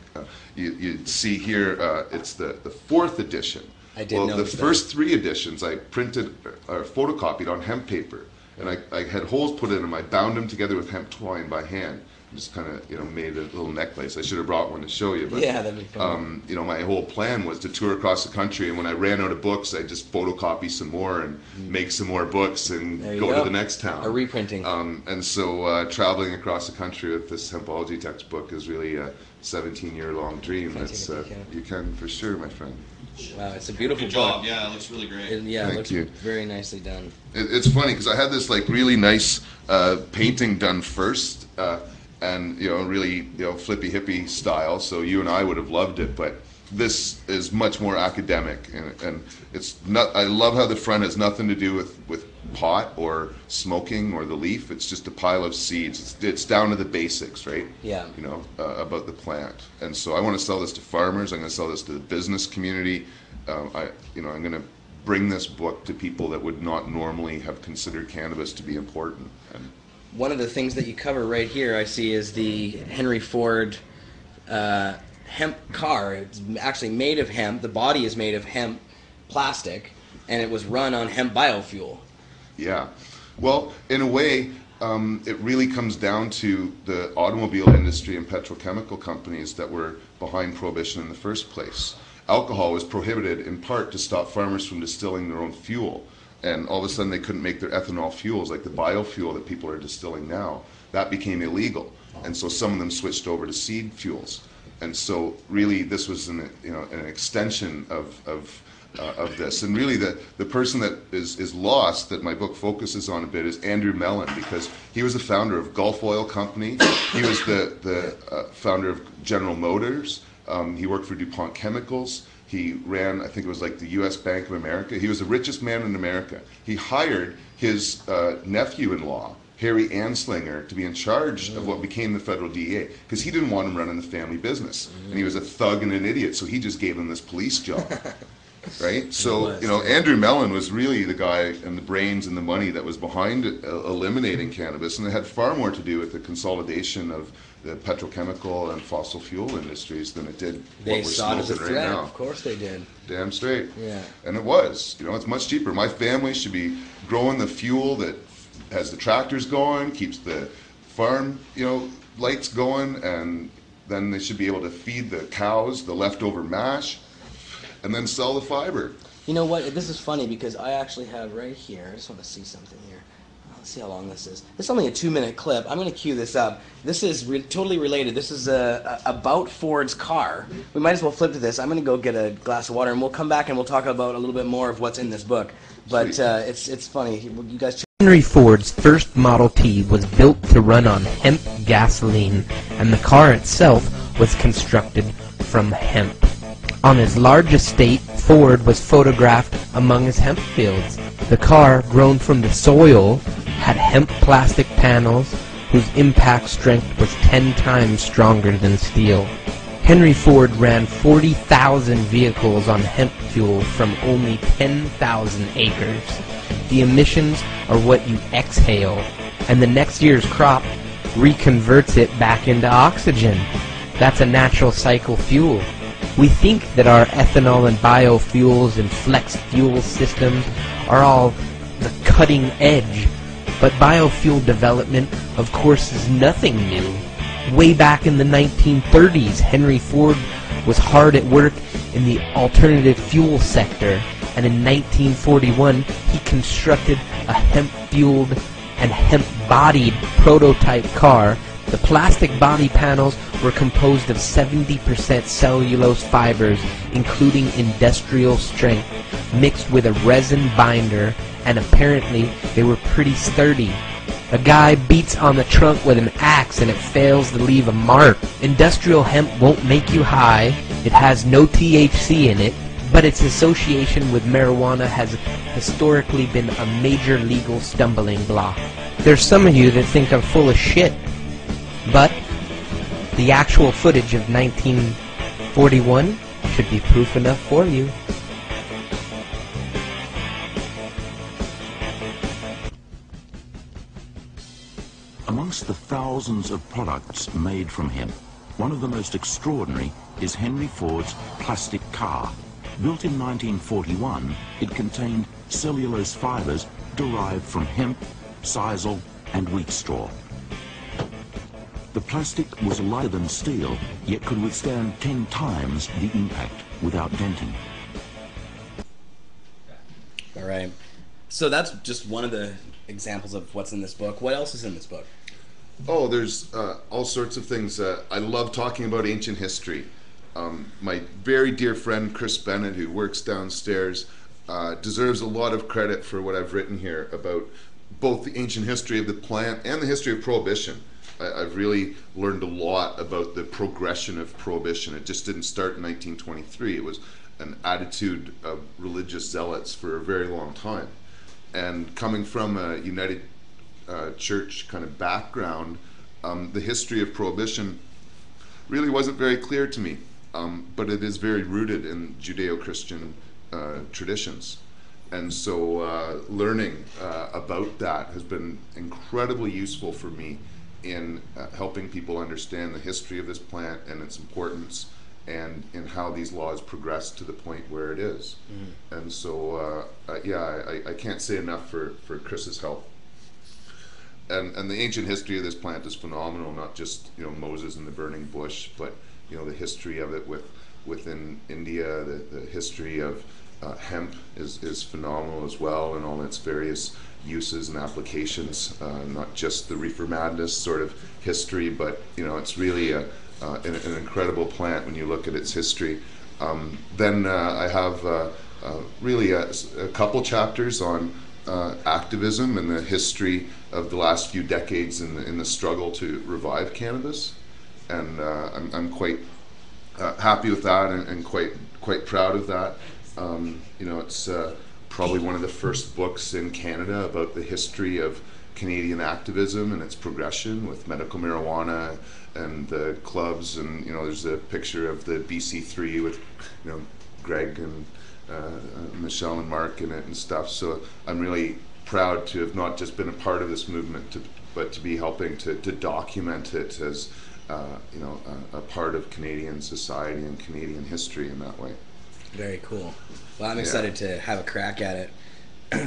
You see here, it's the 4th edition. I did know the first 3 editions I printed or photocopied on hemp paper. And I had holes put in them. I bound them together with hemp twine by hand. Just kind of, made a little necklace. I should have brought one to show you. But, yeah, that'd be fun. My whole plan was to tour across the country. And when I ran out of books, I'd just photocopy some more and make some more books and go to the next town. A reprinting. And so traveling across the country with this Hempology textbook is really a 17-year-long dream. That's you can for sure, my friend. Wow, it's a beautiful Good job. book. Yeah, it looks really great. It Thank looks you. very nicely done. It's funny because I had this like really nice painting done first, and really flippy hippie style. So you and I would have loved it, but this is much more academic, and it's not. I love how the front has nothing to do with pot or smoking or the leaf. It's just a pile of seeds. It's down to the basics, right? Yeah. About the plant. And so I want to sell this to farmers. I'm going to sell this to the business community. I'm going to bring this book to people that would not normally have considered cannabis to be important. And one of the things that you cover right here, I see, is the Henry Ford hemp car. It's actually made of hemp. The body is made of hemp plastic, and it was run on hemp biofuel. Yeah. Well, in a way, it really comes down to the automobile industry and petrochemical companies that were behind prohibition in the first place. Alcohol was prohibited in part to stop farmers from distilling their own fuel. And all of a sudden they couldn't make their ethanol fuels, like the biofuel that people are distilling now. That became illegal. And so some of them switched over to seed fuels. And so really this was an extension of this. And really the person that is lost, that my book focuses on a bit, is Andrew Mellon, because he was the founder of Gulf Oil Company. He was the founder of General Motors. He worked for DuPont Chemicals. He ran, I think it was like the U.S. Bank of America. He was the richest man in America. He hired his nephew-in-law, Harry Anslinger, to be in charge of what became the federal DEA, because he didn't want him running the family business. And he was a thug and an idiot, so he just gave him this police job. Right? So, Andrew Mellon was really the guy and the brains and the money that was behind eliminating cannabis, and it had far more to do with the consolidation of the petrochemical and fossil fuel industries than it did what we're smoking right now. Of course they did. Damn straight. Yeah. And it was. It's much cheaper. My family should be growing the fuel that has the tractors going, keeps the farm, lights going, and then they should be able to feed the cows the leftover mash, and then sell the fiber. You know what? This is funny because I actually have right here. I just want to see something here. Let's see how long this is. It's only a 2-minute clip. I'm going to cue this up. This is totally related. This is about Ford's car. We might as well flip to this. I'm going to go get a glass of water, and we'll come back and we'll talk about a little bit more of what's in this book. But it's funny. You guys. Henry Ford's first Model T was built to run on hemp gasoline, and the car itself was constructed from hemp. On his large estate, Ford was photographed among his hemp fields. The car, grown from the soil, had hemp plastic panels whose impact strength was 10 times stronger than steel. Henry Ford ran 40,000 vehicles on hemp fuel from only 10,000 acres. The emissions are what you exhale, and the next year's crop reconverts it back into oxygen. That's a natural cycle fuel. We think that our ethanol and biofuels and flex fuel systems are all the cutting edge, but biofuel development, of course, is nothing new. Way back in the 1930s, Henry Ford was hard at work in the alternative fuel sector, and in 1941 he constructed a hemp-fueled and hemp-bodied prototype car. The plastic body panels were composed of 70% cellulose fibers, including industrial strength, mixed with a resin binder, and apparently they were pretty sturdy. A guy beats on the trunk with an axe and it fails to leave a mark. Industrial hemp won't make you high. It has no THC in it. but its association with marijuana has historically been a major legal stumbling block. There's some of you that think I'm full of shit, but the actual footage of 1941 should be proof enough for you. Amongst the thousands of products made from hemp, one of the most extraordinary is Henry Ford's plastic car. Built in 1941, it contained cellulose fibers derived from hemp, sisal, and wheat straw. The plastic was lighter than steel, yet could withstand 10 times the impact without denting. All right. So that's just one of the examples of what's in this book. What else is in this book? Oh, there's all sorts of things. I love talking about ancient history. My very dear friend Chris Bennett, who works downstairs, deserves a lot of credit for what I've written here about both the ancient history of the plant and the history of Prohibition. I've really learned a lot about the progression of Prohibition. It just didn't start in 1923. It was an attitude of religious zealots for a very long time. And coming from a United Church kind of background, the history of Prohibition really wasn't very clear to me, but it is very rooted in Judeo-Christian traditions. And so learning about that has been incredibly useful for me in helping people understand the history of this plant and its importance, and in how these laws progressed to the point where it is. And so yeah, I can't say enough for Chris's help. And the ancient history of this plant is phenomenal, not just, you know, Moses and the burning bush, but, you know, the history of it within India, the history of hemp is phenomenal as well, and all its various uses and applications, not just the reefer madness sort of history, but, you know, it's really an incredible plant when you look at its history. Then I have really a couple chapters on activism and the history of the last few decades in the struggle to revive cannabis, and I'm quite happy with that, and quite proud of that. You know, it's probably one of the first books in Canada about the history of Canadian activism and its progression with medical marijuana and the clubs, and, you know, there's a picture of the BC3 with, you know, Greg and Michelle and Mark in it and stuff. So I'm really proud to have not just been a part of this movement, but to be helping to document it as you know, a part of Canadian society and Canadian history in that way. Very cool. Well, I'm excited to have a crack at it.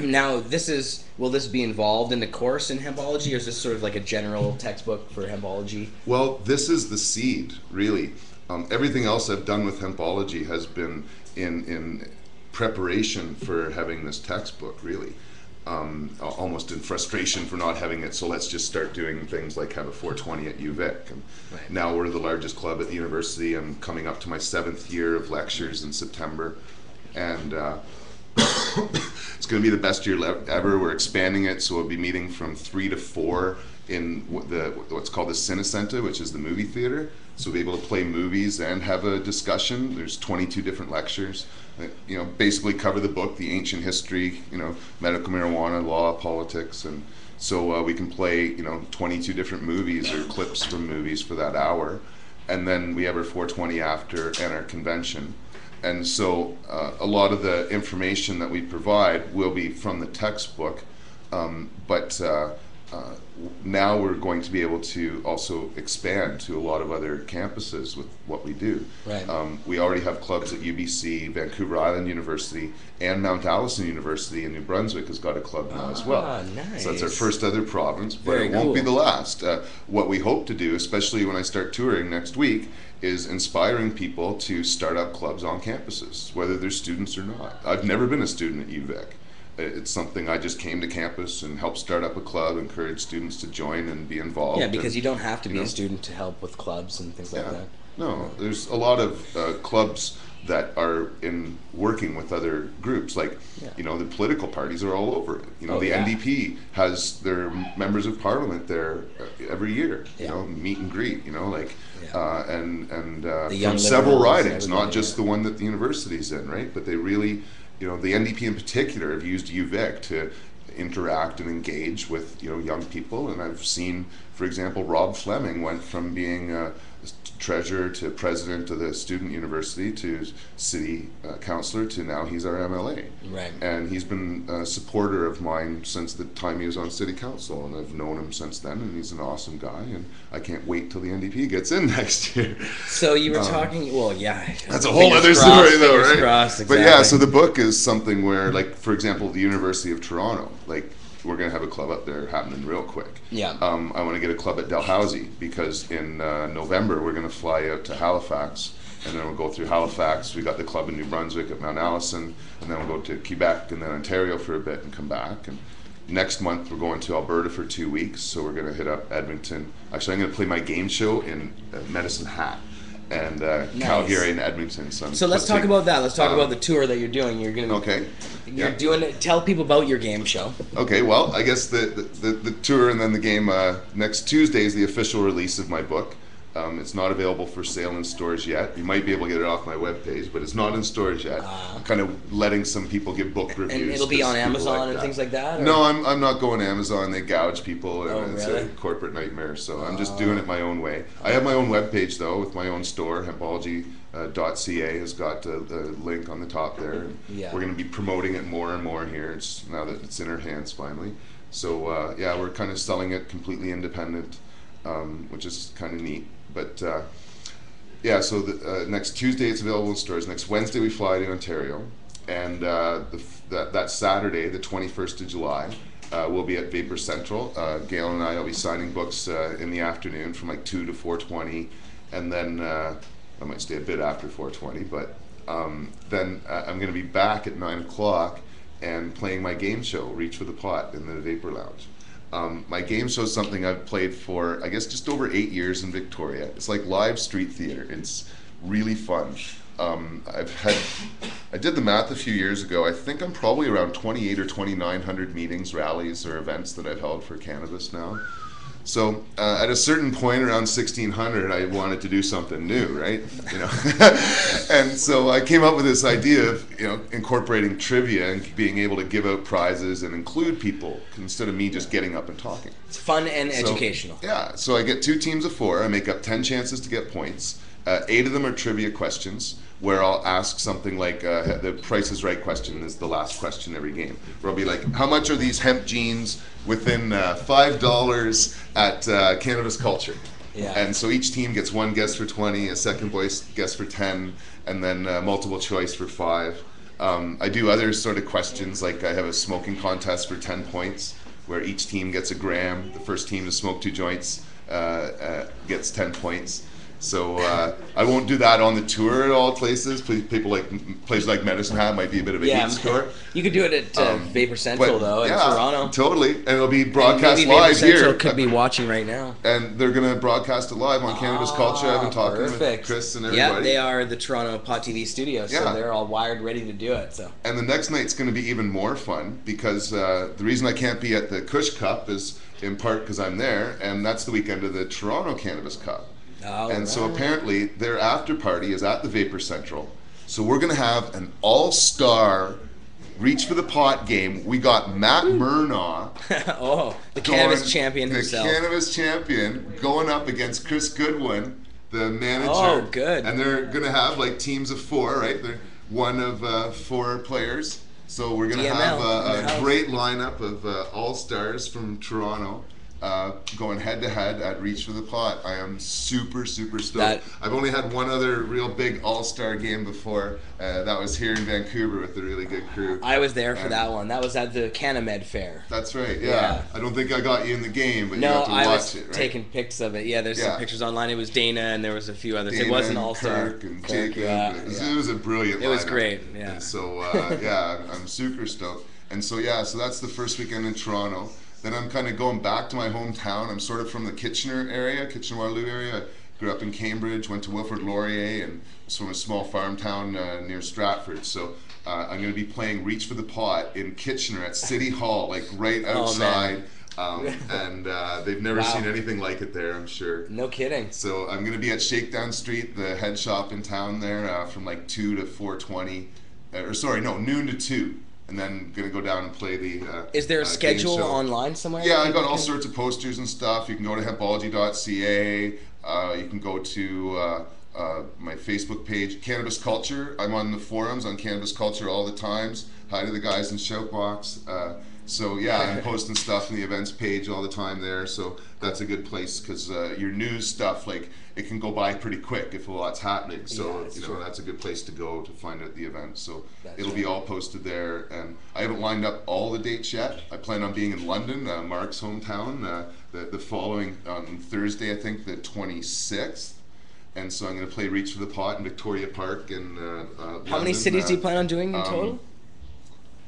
Now, will this be involved in the course in Hempology, or is this sort of like a general textbook for Hempology? Well, this is the seed, really. Everything else I've done with Hempology has been in preparation for having this textbook, really. Almost in frustration for not having it, so let's just start doing things like have a 420 at UVic. And right. Now we're the largest club at the university. I'm coming up to my 7th year of lectures in September, and it's going to be the best year ever. We're expanding it, so we'll be meeting from 3 to 4 in what's called the Cinecenta, which is the movie theater. So we'll be able to play movies and have a discussion. There's 22 different lectures that, you know, basically cover the book, the ancient history, you know, medical marijuana, law, politics, and so we can play, you know, 22 different movies or clips from movies for that hour, and then we have our 420 after and our convention. And so a lot of the information that we provide will be from the textbook, but now we're going to be able to also expand to a lot of other campuses with what we do. Right. We already have clubs at UBC, Vancouver Island University, and Mount Allison University in New Brunswick has got a club now as well. Nice. So that's our first other province, but Very it won't be cool. the last. What we hope to do, especially when I start touring next week, is inspiring people to start up clubs on campuses, whether they're students or not. I've never been a student at UVic. It's something I just came to campus and helped start up a club, encourage students to join and be involved. Yeah, because and, you don't have to be you know, a student to help with clubs and things like that. No, there's a lot of clubs that are in working with other groups, like you know, the political parties are all over it. You know, the NDP has their members of parliament there every year. You know, meet and greet. You know, like and from several ridings, not just the one that the university's in, right? But they really, you know, the NDP in particular have used UVic to interact and engage with, you know, young people. And I've seen, for example, Rob Fleming went from being treasurer to president of the student university to city councillor to now he's our MLA. Right. And he's been a supporter of mine since the time he was on city council, and I've known him since then, and he's an awesome guy, and I can't wait till the NDP gets in next year. So you were talking, well, yeah. That's a whole other story though, right? Crossed, exactly. But yeah, so the book is something where, like, for example, the University of Toronto, like, we're going to have a club up there happening real quick. Yeah. I want to get a club at Dalhousie because in November we're going to fly out to Halifax, and then we'll go through Halifax. We got the club in New Brunswick at Mount Allison, and then we'll go to Quebec and then Ontario for a bit and come back. And next month we're going to Alberta for 2 weeks, so we're going to hit up Edmonton. Actually, I'm going to play my game show in Medicine Hat and Calgary and Edmonton. So let's talk about that. Let's talk about the tour that you're doing. You're gonna you're doing it. Tell people about your game show. Okay, well, I guess the tour and then the game next Tuesday is the official release of my book. It's not available for sale in stores yet. You might be able to get it off my webpage, but it's not in stores yet. I'm kind of letting some people give book reviews. And it'll be on Amazon and things like that? Or? No, I'm not going to Amazon. They gouge people, and it's really? a corporate nightmare. So I'm just doing it my own way. I have my own webpage though, with my own store. Hempology.ca has got a link on the top there. We're going to be promoting it more and more here. It's now that it's in our hands finally. So yeah, we're kind of selling it completely independent, which is kind of neat. But yeah, so next Tuesday it's available in stores. Next Wednesday we fly to Ontario, and that Saturday, the 21st of July, we'll be at Vapor Central. Gail and I will be signing books in the afternoon from like 2 to 4:20, and then I might stay a bit after 4:20, but then I'm going to be back at 9 o'clock and playing my game show, Reach for the Pot, in the Vapor Lounge. My game show is something I've played for, I guess, just over 8 years in Victoria. It's like live street theater. It's really fun. I did the math a few years ago. I think I'm probably around 28 or 2,900 meetings, rallies, or events that I've held for cannabis now. So at a certain point around 1600, I wanted to do something new, right? You know, and so I came up with this idea of, you know, incorporating trivia and being able to give out prizes and include people instead of me just getting up and talking. It's fun and educational. Yeah, so I get 2 teams of 4. I make up 10 chances to get points. 8 of them are trivia questions, where I'll ask something like, the Price is Right question is the last question every game, where I'll be like, how much are these hemp jeans within $5 at Cannabis Culture? Yeah. And so each team gets 1 guess for 20, a second place guess for 10, and then multiple choice for 5. I do other sort of questions, like I have a smoking contest for 10 points, where each team gets a gram. The first team to smoke 2 joints gets 10 points. So I won't do that on the tour at all places. People like places like Medicine Hat might be a bit of a heat score. You could do it at Vapor Central though, in Toronto. Totally, and it'll be broadcast maybe live Vapor here. Central could be watching right now. And they're going to broadcast it live on Cannabis Culture. I've been talking with Chris and everybody. Yeah, they are the Toronto Pot TV studios, so they're all wired, ready to do it. So. And the next night's going to be even more fun because the reason I can't be at the Kush Cup is in part because I'm there, and that's the weekend of the Toronto Cannabis Cup. So apparently their after party is at the Vapor Central. So we're going to have an all-star Reach for the Pot game. We got Matt Murnaugh. The cannabis champion himself. The cannabis champion going up against Chris Goodwin, the manager. Oh, good. And they're going to have like teams of 4, right? They're one of 4 players. So we're going to have a great lineup of all-stars from Toronto. Going head-to-head at Reach for the Pot. I am super, super stoked. I've only had one other real big all-star game before. That was here in Vancouver with a really good crew. I was there for that one. That was at the Canamed Fair. That's right, yeah. I don't think I got you in the game, but you got to watch it, right? No, I was taking pics of it. Yeah, there's some pictures online. It was Dana, and there was a few others. It wasn't all-star. Kirk and Jacob. It was a brilliant lineup. It was great, yeah. And so, I'm super stoked. And so, so that's the first weekend in Toronto. Then I'm kind of going back to my hometown. I'm sort of from the Kitchener area, Kitchener-Waterloo area. grew up in Cambridge, went to Wilfrid Laurier, and was from a small farm town near Stratford. So I'm going to be playing Reach for the Pot in Kitchener at City Hall, like right outside. And they've never seen anything like it there, I'm sure. No kidding. So I'm going to be at Shakedown Street, the head shop in town there, from like 2 to 4:20, noon to 2. And then going to go down and play the Is there a schedule online somewhere? Yeah, I've got all sorts of posters and stuff. You can go to hempology.ca. You can go to my Facebook page, Cannabis Culture. I'm on the forums on Cannabis Culture all the times. Hi to the guys in Shoutbox. So yeah, I'm posting stuff in the events page all the time there. So that's a good place because your news stuff, like, it can go by pretty quick if a lot's happening. So that's a good place to go to find out the event. So it'll be all posted there. And I haven't lined up all the dates yet. I plan on being in London, Mark's hometown, the following on Thursday, I think the 26th. And so I'm going to play Reach for the Pot in Victoria Park in London. How many cities do you plan on doing in total?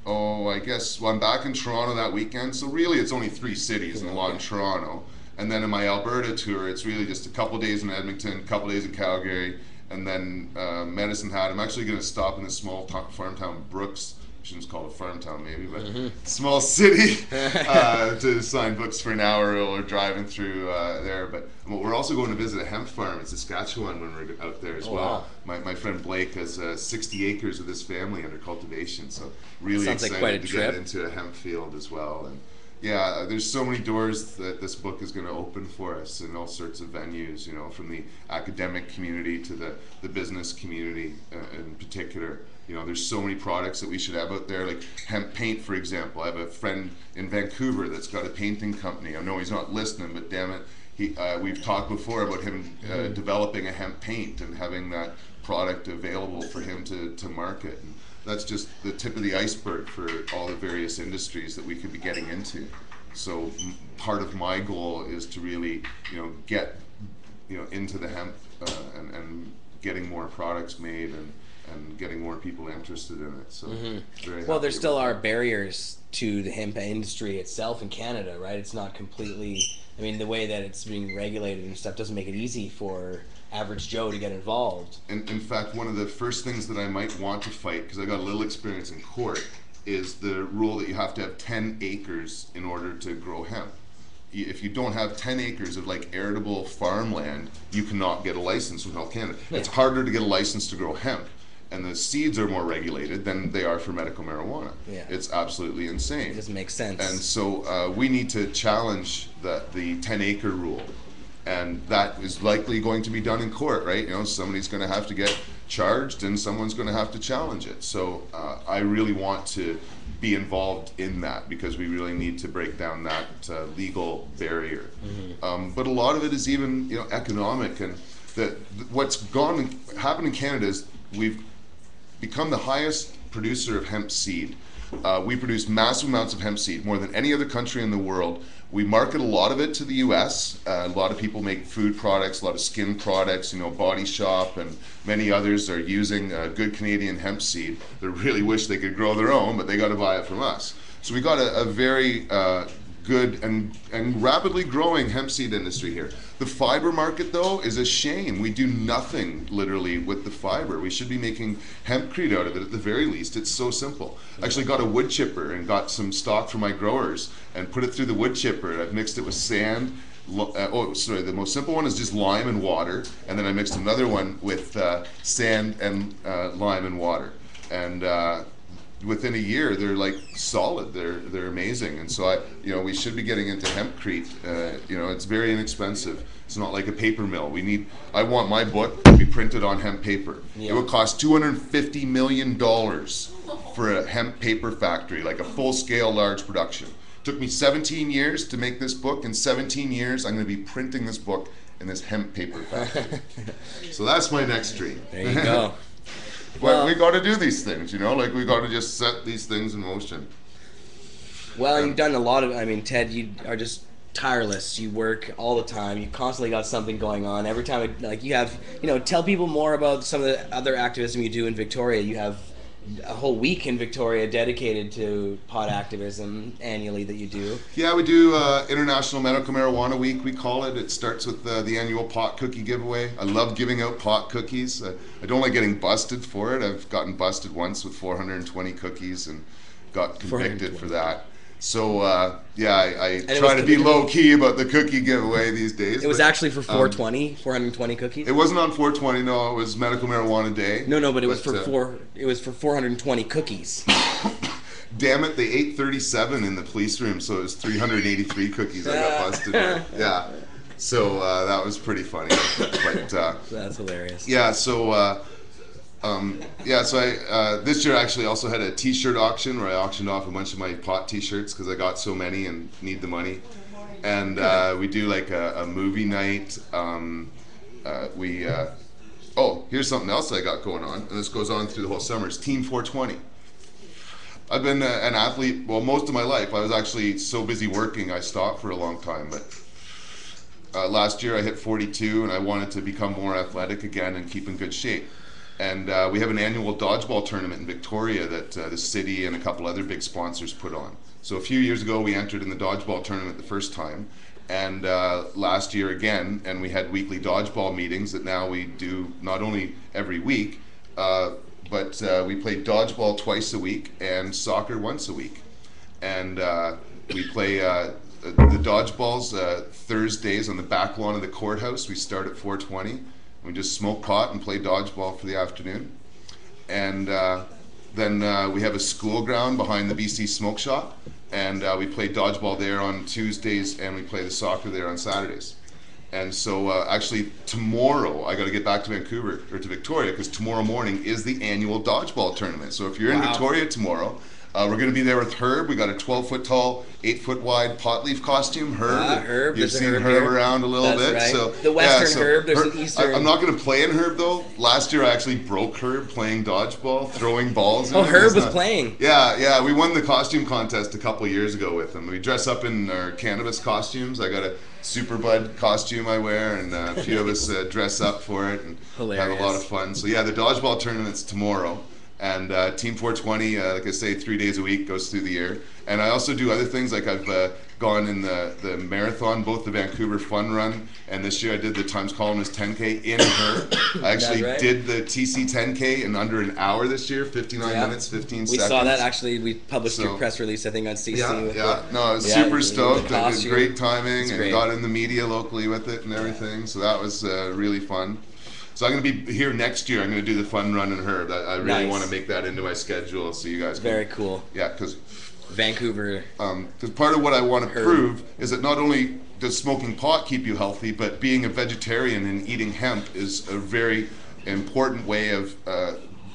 I guess, I'm back in Toronto that weekend, so really it's only 3 cities and a lot in Toronto. And then in my Alberta tour, it's really just a couple days in Edmonton, a couple days in Calgary, and then Medicine Hat. I'm actually going to stop in this small farm town, Brooks. I shouldn't call it a farm town maybe, but small city to sign books for an hour or driving through there. But we're also going to visit a hemp farm in Saskatchewan when we're out there as well. Wow. My friend Blake has 60 acres of this family under cultivation, so really excited to get into a hemp field as well. And yeah, there's so many doors that this book is going to open for us in all sorts of venues, from the academic community to the business community in particular. There's so many products that we should have out there, like hemp paint, for example. I have a friend in Vancouver that's got a painting company. I know he's not listening, but damn it, we've talked before about him developing a hemp paint and having that product available for him to market. And that's just the tip of the iceberg for all the various industries that we could be getting into. So part of my goal is to really, get, into the hemp and getting more products made and getting more people interested in it. So well, there still are barriers to the hemp industry itself in Canada, right? It's not completely, the way that it's being regulated and stuff doesn't make it easy for average Joe to get involved. In fact, one of the first things that I might want to fight, because I got a little experience in court, is the rule that you have to have 10 acres in order to grow hemp. If you don't have 10 acres of arable farmland, you cannot get a license from Health Canada. Yeah. It's harder to get a license to grow hemp, and the seeds are more regulated than they are for medical marijuana. Yeah. It's absolutely insane. It doesn't make sense. And so we need to challenge the 10-acre rule. And that is likely going to be done in court, right? Somebody's going to have to get charged and someone's going to have to challenge it. So I really want to be involved in that because we really need to break down that legal barrier. But a lot of it is even economic. And what's happened in Canada is we've become the highest producer of hemp seed. We produce massive amounts of hemp seed, more than any other country in the world. We market a lot of it to the U.S. A lot of people make food products, a lot of skin products, Body Shop and many others are using good Canadian hemp seed. They really wish they could grow their own, but they got to buy it from us. So we got a very good and rapidly growing hemp seed industry here. The fiber market, though, is a shame. We do nothing, literally, with the fiber. We should be making hempcrete out of it at the very least. It's so simple. I actually got a wood chipper and got some stock from my growers and put it through the wood chipper. I've mixed it with sand. The most simple one is just lime and water, and then I mixed another one with sand and lime and water. And within a year, they're solid. They're amazing. And so we should be getting into hempcrete. It's very inexpensive. It's not like a paper mill. I want my book to be printed on hemp paper. Yeah. It would cost $250 million for a hemp paper factory, like a full-scale large production. It took me 17 years to make this book. In 17 years, I'm going to be printing this book in this hemp paper factory. So that's my next dream. There you go. But we got to do these things, we got to just set these things in motion. Well, you've done a lot of, Ted, you are just tireless. You work all the time. You constantly got something going on. Every time, you have, tell people more about some of the other activism you do in Victoria. You have a whole week in Victoria dedicated to pot activism annually that you do. Yeah, we do International Medical Marijuana Week, we call it. It starts with the annual pot cookie giveaway. I love giving out pot cookies. I don't like getting busted for it. I've gotten busted once with 420 cookies and got convicted for that. So, I try to be low-key about the cookie giveaway these days. It was actually for 420 cookies? It wasn't on 420, no. It was Medical Marijuana Day. No, but it was for 420 cookies. Damn it, they ate 37 in the police room, so it was 383 cookies I got busted with. Yeah. So, that was pretty funny. But, that's hilarious. Yeah, so... this year I actually also had a t-shirt auction where I auctioned off a bunch of my pot t-shirts because I got so many and need the money. And we do like a movie night. Here's something else I got going on, and this goes on through the whole summer. It's Team 420. I've been an athlete, well, most of my life. I was actually so busy working I stopped for a long time, but last year I hit 42 and I wanted to become more athletic again and keep in good shape. And we have an annual dodgeball tournament in Victoria that the city and a couple other big sponsors put on. So a few years ago we entered in the dodgeball tournament the first time, and last year again, and we had weekly dodgeball meetings that now we do not only every week, but we play dodgeball twice a week and soccer once a week. And we play the dodgeballs Thursdays on the back lawn of the courthouse. We start at 4:20. We just smoke pot and play dodgeball for the afternoon. And then we have a school ground behind the BC Smoke Shop, and we play dodgeball there on Tuesdays, and we play the soccer there on Saturdays. And so actually tomorrow, I got to get back to Vancouver, or to Victoria, because tomorrow morning is the annual dodgeball tournament. So if you're in Victoria tomorrow, we're going to be there with Herb. We got a 12-foot tall, 8-foot wide pot leaf costume. Herb. You've seen Herb around a little bit. Right. So the Western Herb, there's an Eastern. I'm not going to play in Herb though. Last year I actually broke Herb playing dodgeball, throwing balls. Herb was playing. Yeah. We won the costume contest a couple years ago with him. We dress up in our cannabis costumes. I got a Superbud costume I wear, and a few of us dress up for it and have a lot of fun. So yeah, the dodgeball tournament's tomorrow. And Team 420, like I say, 3 days a week, goes through the year. And I also do other things, like I've gone in the marathon, both the Vancouver Fun Run, and this year I did the Times Columnist 10K in Herb. I actually did the TC 10K in under an hour this year, 59 minutes, 15 seconds. We saw that, actually. We published your press release, I think, on CC. No, I was super stoked. I did great timing and got in the media locally with it and everything. So that was really fun. So I'm going to be here next year. I'm going to do the Fun Run in Herb. I really want to make that into my schedule so you guys can... Very cool. Yeah, because... Vancouver. Because part of what I want to prove is that not only does smoking pot keep you healthy, but being a vegetarian and eating hemp is a very important way of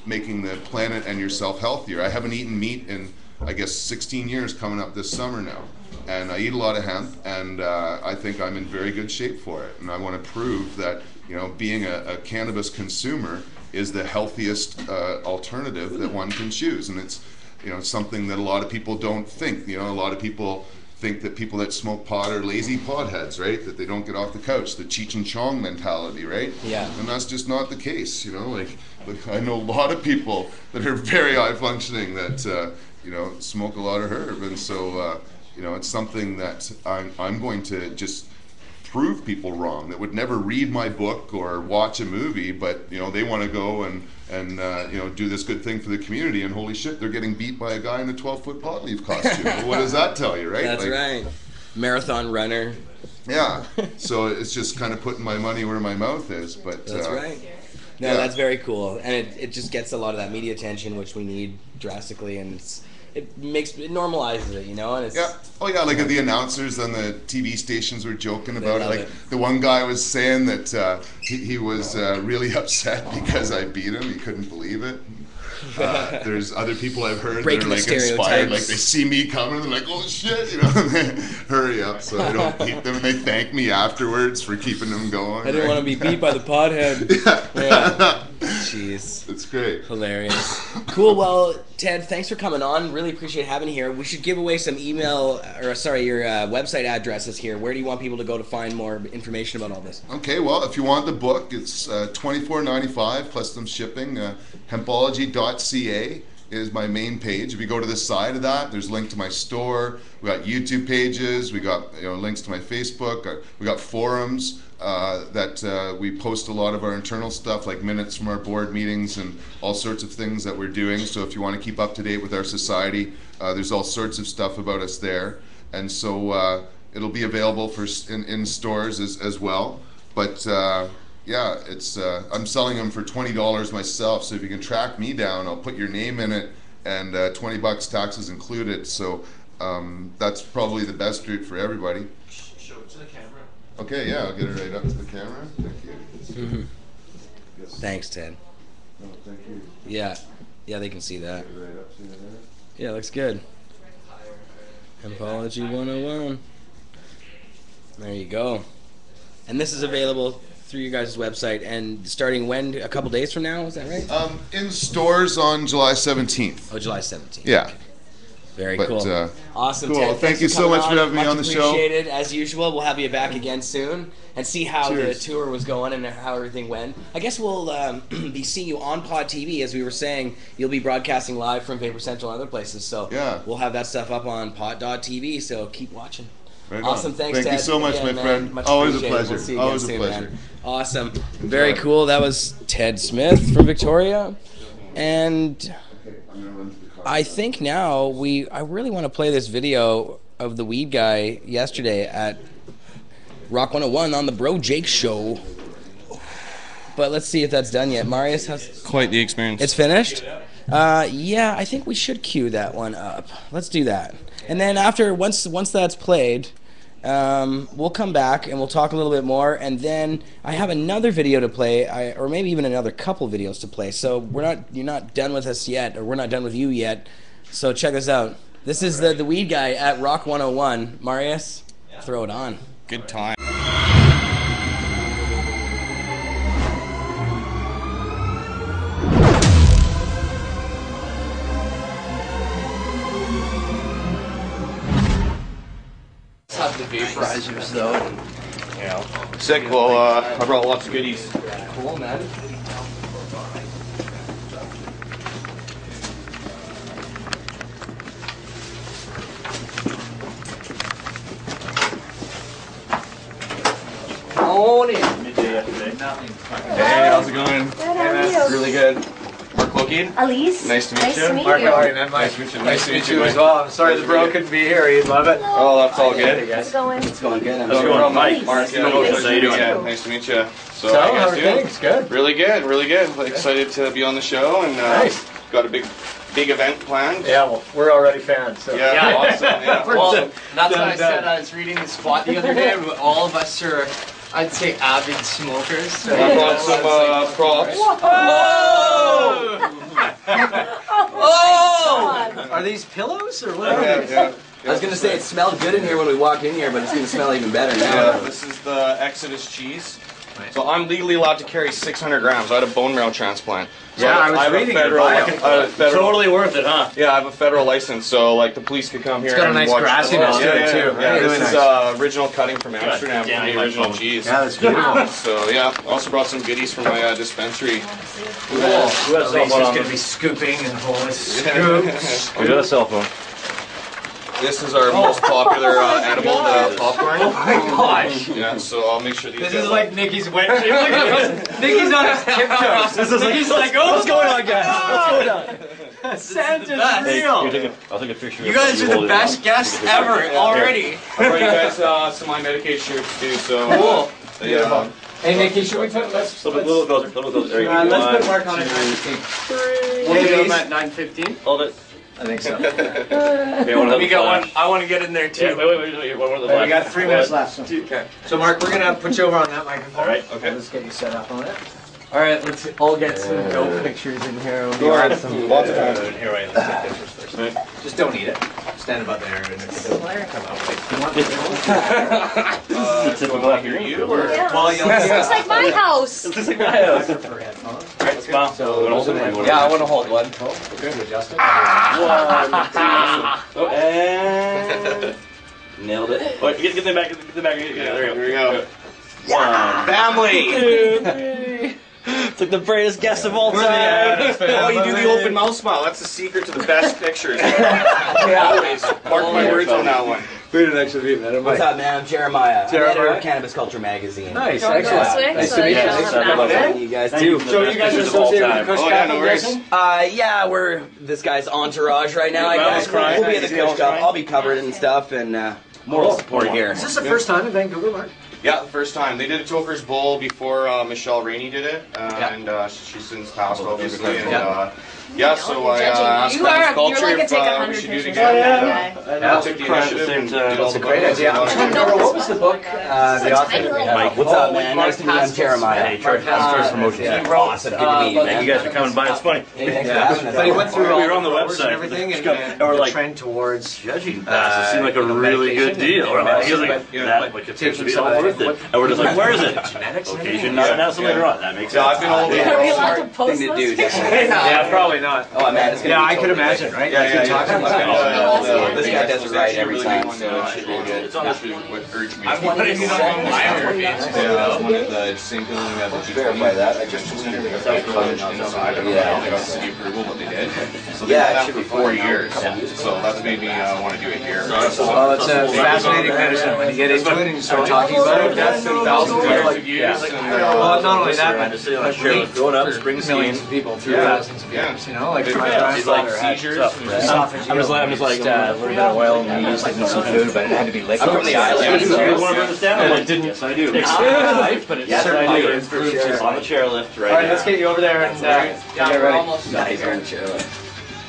making the planet and yourself healthier. I haven't eaten meat in, I guess, 16 years coming up this summer now. And I eat a lot of hemp, and I think I'm in very good shape for it. And I want to prove that, you know, being a cannabis consumer is the healthiest alternative that one can choose. And it's, you know, something that a lot of people don't think. You know, a lot of people think that people that smoke pot are lazy potheads, right? That they don't get off the couch, the Cheech and Chong mentality, right? Yeah. And that's just not the case, you know? Like I know a lot of people that are very high functioning that, you know, smoke a lot of herb. And so, you know, it's something that I'm going to just prove people wrong, that would never read my book or watch a movie, but, you know, they want to go and you know, do this good thing for the community, and holy shit, they're getting beat by a guy in a 12-foot pot leaf costume. Well, what does that tell you, right? That's right. Marathon runner. Yeah. So it's just kind of putting my money where my mouth is, but... That's right. No, that's very cool. And it just gets a lot of that media attention, which we need drastically, and it normalizes it, you know? And it's, like the announcers on the TV stations were joking about it. Like the one guy was saying that he was really upset because I beat him. He couldn't believe it. There's other people I've heard that are like inspired, like they see me coming and they're like, oh shit, you know, and they hurry up so I don't beat them, and they thank me afterwards for keeping them going. I didn't want to be beat by the pothead. Yeah. Jeez. It's great. Hilarious. Cool. Well, Ted, thanks for coming on. Really appreciate having you here. We should give away some your website addresses here. Where do you want people to go to find more information about all this? Okay, well, if you want the book, it's $24.95 plus some shipping. Hempology.ca is my main page. If you go to the side of that, there's a link to my store. We got YouTube pages. We got links to my Facebook. We got forums that we post a lot of our internal stuff, like minutes from our board meetings and all sorts of things that we're doing. So if you want to keep up to date with our society, there's all sorts of stuff about us there. And so it'll be available in stores as well. But yeah, I'm selling them for $20 myself. So if you can track me down, I'll put your name in it, and $20 taxes included. So that's probably the best route for everybody. Show it to the camera. Okay, yeah, I'll get it right up to the camera. Thank you. Yes. Thanks, Ted. Oh, thank you. Yeah, they can see that. Get it right up to there. Yeah, looks good. Hempology 101. There you go. And this is available through you guys' website, and starting when? A couple days from now, is that right? In stores on July 17th. Oh, July 17th. Yeah. Okay. Very But, cool. Awesome. Cool. Ted, Thank you for so coming much for having me on the show. Appreciated, as usual. We'll have you back again soon and see how Cheers. the tour was going and how everything went. I guess we'll be seeing you on Pod TV, as we were saying. You'll be broadcasting live from Vapor Central and other places, so Yeah. we'll have that stuff up on pod.tv, so keep watching. Right Awesome, on. thanks, Thank Ted. you so much, Again, my man. friend. Much Always a appreciated. pleasure. We'll see you Always a again soon, pleasure. man. Awesome. Very cool. That was Ted Smith from Victoria. And I think now I really want to play this video of the Weed Guy yesterday at Rock 101 on the Bro Jake Show. But let's see if that's done yet. Marius, how's... Quite the experience. It's finished? Yeah, I think we should cue that one up. Let's do that. And then once that's played, we'll come back and we'll talk a little bit more. And then I have another video to play, or maybe even another couple videos to play. So you're not done with us yet, or we're not done with you yet. So check this out. This is the Weed Guy at Rock 101. Marius, throw it on. Good time. Have the vaporizers though. Yeah. Sick. Well, I brought lots of goodies. Cool, man. Morning. Hey, how's it going? Good, how are you? Really good. Mark Klokeid. Elise. Nice to meet you. Mark, how are you, man? Nice to meet you. Nice to meet you as well. I'm sorry the bro couldn't be here. He'd love it. Oh, that's all good. How's it going? It's going good. How's it going, Mike? Nice. Mark, Nice to meet you. Yeah, nice to meet you. So, So, how you how guys are doing? things? Good. Really good, really good. Excited to be on the show, and Nice. got a big event planned. Yeah, well, we're already fans. So. Yeah, awesome. Yeah. Well, That's what done, I said. done. I was reading the spot the other day. But all of us are, I'd say, avid smokers. So I brought some props. Oh! Are these pillows or what? Yeah. I was going to say it smelled good in here when we walked in here, but it's going to smell even better now. Yeah, this is the Exodus cheese. So I'm legally allowed to carry 600 grams. I had a bone marrow transplant. So Yeah, I was have a reading the federal, bio. I have a federal, Totally worth it, huh? Yeah, I have a federal license, so like the police could come here. It's got a and nice watch. grassiness to it, too. Yeah, Really this nice. is original cutting from Amsterdam, Yeah, from the my original phone. cheese. Yeah, that's beautiful. So yeah, also brought some goodies from my dispensary. Who has Elise's going to be scooping and pulling scoops. I got a cell phone. This is our most popular edible popcorn. Oh my gosh. Yeah, so I'll make sure these. This guys is like Nikki's wet dream. Look at this. Nikki's on his tiptoes. This is Nikki's like, oh, what's going on, guys? What's going on? Santa's real. I'll take a picture. You guys are the best guests ever already. I brought you guys some my Medicaid shirts too. So Cool. yeah. Hey, Nikki, should we put let's put Mark on at 9:15. We'll get him at 9:15. Hold it. I think so. We got one. I want to get in there too. Wait. One of the We got 3 minutes left. So. Okay. So Mark, we're gonna put you over on that microphone. All right. Okay. Let's get you set up on it. All right, let's all get some dope pictures in here. We'll Go ahead. some. Lots of time. Here, wait. Let's take pictures first. Right. Just don't eat it. Stand about there and if it doesn't come out. It's typical after you. Yeah. Well, you'll This looks like my house. It's like my house. for headphones. All right, smile. Yeah, I want to hold one. Okay. Adjust it. Oh, and nailed it. Oh, get them back. Get them back. Yeah, there you go. Here we go. One. Family. 2, 3. It's like the greatest guest of all time. Oh, you do the open mouth smile. That's the secret to the best pictures. Always. Mark my words on that one. We didn't actually meet, man. What's up, man? I'm Jeremiah. I'm editor of Cannabis Culture magazine. Nice, excellent. Nice to meet you. Thanks for coming in. You guys too. So you guys are associated with Kush Cup, I'm guessing? Yeah, we're this guy's entourage right now. I guess we'll be at the Kush Cup. I'll be covered and stuff, and moral support here. Is this the first time in Vancouver, Mark? Yeah, the first time. They did a Toker's Bowl before Michelle Rainey did it, and she's since passed, obviously. And, yeah, so I asked Cannabis Culture if we should do it again. I took the initiative and did all the great idea. What was the book? The author that we had? What's up, man? Nice to meet you. I'm Jeremiah. Hey, Charles Promotions. Awesome. Good to meet you, man. You guys are coming by. It's funny. But he went through we were on the website and everything, and we're the like trend towards judging that. It seemed like a really good deal. He was like, that like appears to be all worth it. And we're just like, where is it? Occasion, not announced later on. That makes sense. I've been all over. Are we allowed to post this? Yeah, probably not. Oh man, it's gonna yeah, be I could totally imagine, good. right? Yeah, This guy does it right every time, so it should be good. It's honestly what urged me. I wanted to get on my one of the same building that was verify that. I just inside. I don't know if they got city approval, but they did. So they did that for 4 years. So that's made me want to do it here. Well, it's a fascinating medicine when you get into it and you start talking about it. That's thousands of years. Well, not only that, but going up, spring millions of people through thousands of years. You know, like it's like seizures. I'm just like a little bit of oil and knees, like some food, but it had to be liquid. I'm from the island. You want to bring this down? I'm like, Yes, I do. But it's certainly improved on the chairlift right now. All right, let's get you over there and get ready. Nice, you're in the chair.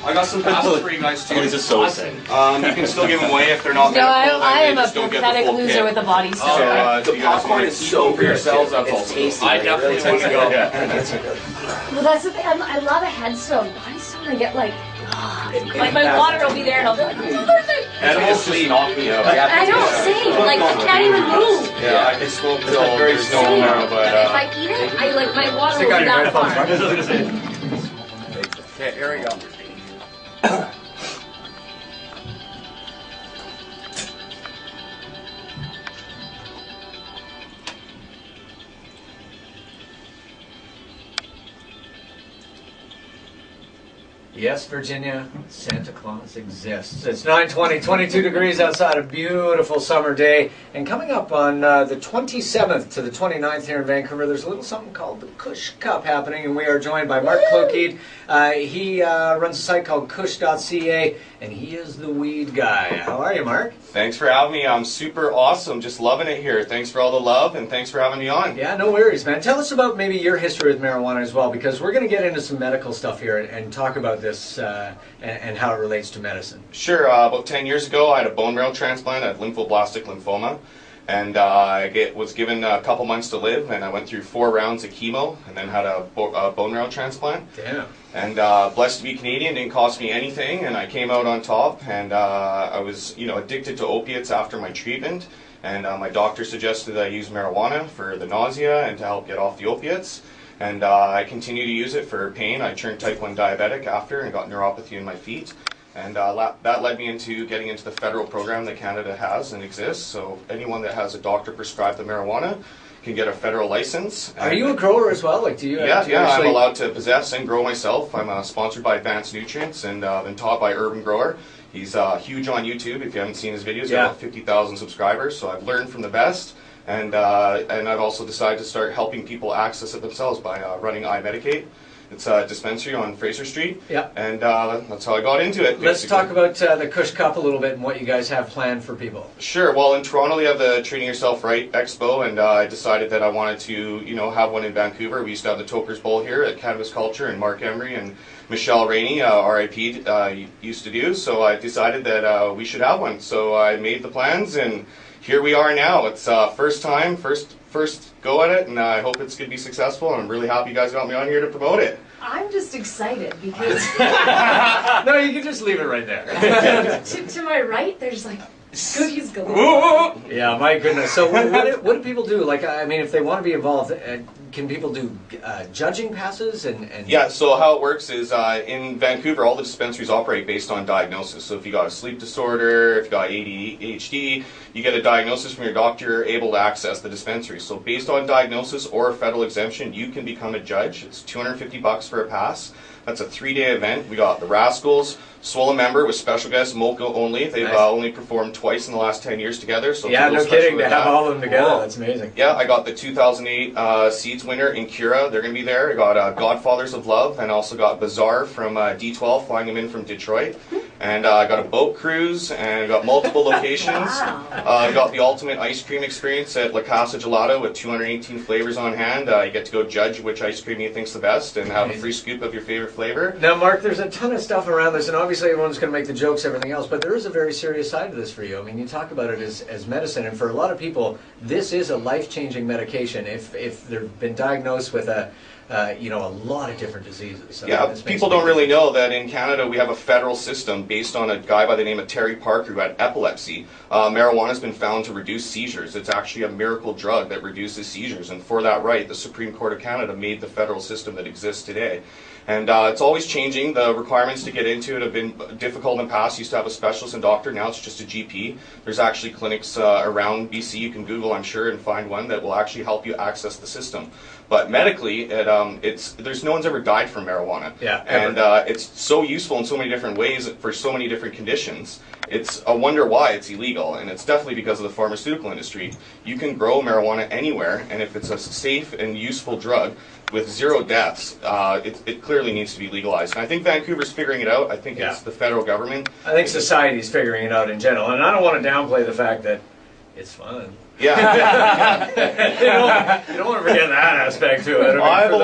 I got some passes for you guys too. This is so sick. You can still give them away if they're not. No, I am a just don't get the pathetic full loser kit. with a body stone. So, The popcorn is so for yourselves. That's It's also. tasty. I definitely want to go. Well, that's the thing. I love a headstone. Body stone, I get like my water will be there and I'll be like, Animals just knock me out. I don't sing. Like, I can't even move. Yeah, I can smoke till there's no tomorrow, but If I eat it, I like my water will be that far. Okay, here we go. Yes, Virginia, Santa Claus exists. It's 9:20, 22 degrees outside, a beautiful summer day. And coming up on the 27th to the 29th here in Vancouver, there's a little something called the Kush Cup happening, and we are joined by Mark Klokeid. He runs a site called Kush.ca, and he is the weed guy. How are you, Mark? thanks for having me. I'm super awesome. Just loving it here. Thanks for all the love, and thanks for having me on. Yeah, no worries, man. Tell us about maybe your history with marijuana as well, because we're going to get into some medical stuff here and talk about this and how it relates to medicine. Sure. About 10 years ago, I had a bone marrow transplant. I had lymphoblastic lymphoma. And I was given a couple months to live, and I went through 4 rounds of chemo, and then had a bone marrow transplant. Damn. And blessed to be Canadian, didn't cost me anything, and I came out on top. And I was, addicted to opiates after my treatment, and my doctor suggested that I use marijuana for the nausea and to help get off the opiates. And I continue to use it for pain. I turned type 1 diabetic after and got neuropathy in my feet. And that led me into getting into the federal program that Canada has and exists. So anyone that has a doctor prescribed the marijuana can get a federal license. Are you a grower as well? Like, do you? Yeah, do you I'm actually... allowed to possess and grow myself. I'm sponsored by Advanced Nutrients and been taught by Urban Grower. He's huge on YouTube. If you haven't seen his videos, he's got about 50,000 subscribers. So I've learned from the best. And I've also decided to start helping people access it themselves by running iMedicate. It's a dispensary on Fraser Street, and that's how I got into it. Let's talk about the Kush Cup a little bit and what you guys have planned for people. Sure. Well, in Toronto, we have the Treating Yourself Right Expo, and I decided that I wanted to, have one in Vancouver. We used to have the Toker's Bowl here at Cannabis Culture, and Mark Emery and Michelle Rainey, RIP, used to do. So I decided that we should have one. So I made the plans, and here we are now. It's first time, first go at it, and I hope it's going to be successful, and I'm really happy you guys got me on here to promote it. I'm just excited because no, you can just leave it right there. to my right, there's like goodies galore. Yeah, my goodness. So what do people do? Like, I mean, if they want to be involved, can people do judging passes and? Yeah. So how it works is in Vancouver, all the dispensaries operate based on diagnosis. So if you got a sleep disorder, if you got ADHD, you get a diagnosis from your doctor, you're able to access the dispensary. So based on diagnosis or a federal exemption, you can become a judge. It's $250 for a pass. That's a 3-day event. We got the Rascals, Swole member with special guests, Mocha only. They've only performed twice in the last 10 years together. So yeah, no kidding. To have all of them together, that's amazing. Yeah, I got the 2008 Seeds winner in Kira. They're going to be there. I got Godfathers of Love, and also got Bazaar from D12 flying them in from Detroit. And I got a boat cruise, and got multiple locations. I got the ultimate ice cream experience at La Casa Gelato with 218 flavors on hand. You get to go judge which ice cream you think's the best, and have a free scoop of your favorite flavor. Now, Mark, there's a ton of stuff around this, and obviously everyone's going to make the jokes, everything else, but there is a very serious side to this for you. I mean, you talk about it as medicine, and for a lot of people, this is a life-changing medication if they've been diagnosed with a lot of different diseases. So yeah, people don't really know that in Canada we have a federal system based on a guy by the name of Terry Parker who had epilepsy. Marijuana has been found to reduce seizures. It's actually a miracle drug that reduces seizures, and for that right, the Supreme Court of Canada made the federal system that exists today. And it's always changing. The requirements to get into it have been difficult in the past. You used to have a specialist and doctor. Now it's just a GP. There's actually clinics around BC. You can Google, I'm sure, and find one that will actually help you access the system. But medically, there's no one's ever died from marijuana. Yeah, and it's so useful in so many different ways for so many different conditions. It's a wonder why it's illegal, and it's definitely because of the pharmaceutical industry. You can grow marijuana anywhere, and if it's a safe and useful drug with 0 deaths, it clearly needs to be legalized. And I think Vancouver's figuring it out. I think it's the federal government. I think society's figuring it out in general, and I don't want to downplay the fact that it's fun. Yeah. You don't want to forget that aspect to it. I have a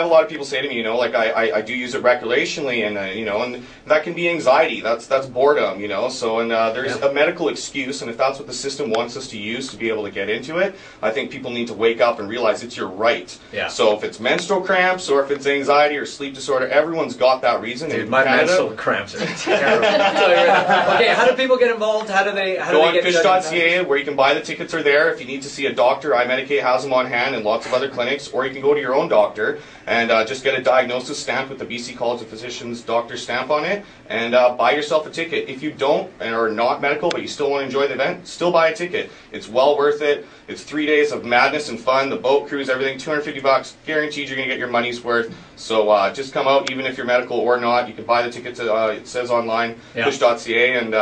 lot of people say to me, I do use it recreationally, and and that can be anxiety. That's boredom, So there's a medical excuse, and if that's what the system wants us to use to be able to get into it, I think people need to wake up and realize it's your right. Yeah. So if it's menstrual cramps or if it's anxiety or sleep disorder, everyone's got that reason. Dude, my menstrual cramps are terrible. Okay, how do people get involved? How do they go on Kush.ca, where you can buy the tickets are there. If you need to see a doctor, iMedicate has them on hand, and lots of other clinics, or you can go to your own doctor and just get a diagnosis stamped with the BC College of Physicians doctor stamp on it, and buy yourself a ticket. If you don't and are not medical but you still want to enjoy the event, still buy a ticket. It's well worth it. It's 3 days of madness and fun, the boat cruise, everything, $250, guaranteed you're going to get your money's worth. So just come out, even if you're medical or not. You can buy the tickets, it says online, Kush.ca, and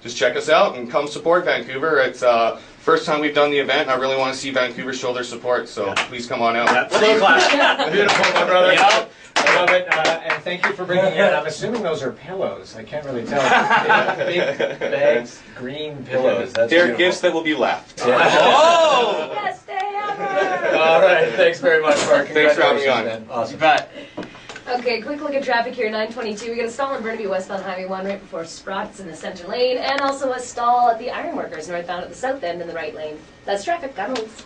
just check us out and come support Vancouver. It's first time we've done the event, and I really want to see Vancouver show their support, so please come on out. Slow clap. Beautiful, my brother. Yep. I love it, and thank you for bringing it in. I'm assuming those are pillows. I can't really tell. Big bags, green pillows. That's They're beautiful. Gifts that will be left. Yeah. Oh! Best day ever! All right, thanks very much, Mark. Thanks for having me on. Man. Awesome. You bet. Okay, quick look at traffic here, 922. We got a stall on Burnaby westbound Highway 1 right before Sprott's in the center lane, and also a stall at the Ironworkers northbound at the south end in the right lane. That's traffic. Got moves.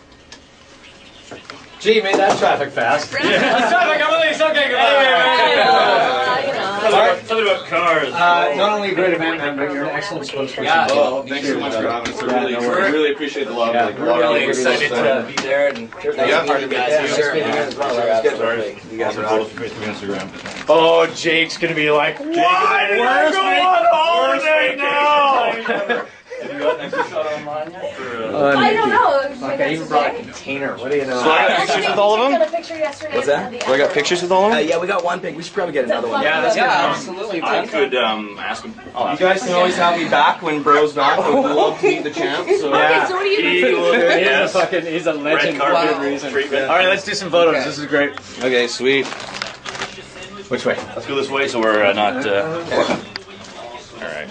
Gee, made that traffic fast. That's traffic. I'm released. Okay, goodbye. Something about cars. Not only a great event, man, but you're an excellent spokesperson. Yeah, thanks so much for having us. I really appreciate the love. We're really excited to be there, and part of you guys here. You guys are both with Instagram. Oh, Jake's gonna be like, why did I go on holiday now? Have you got an extra shot online yet? I don't know. Fuck, I even brought a container. What do you know? So I got pictures with all of them? What's that? Do I got pictures with all of them? Yeah, we got one pic. We should probably get another one. Yeah, that's absolutely. I could ask him. You guys can always have me back when bro's not. We'd love to meet the champ. So Okay, so what are you doing? He's a legend for a good reason. Treatment. All right, let's do some photos. Okay. This is great. Okay, sweet. Which way? Let's go this way so we're not. All right.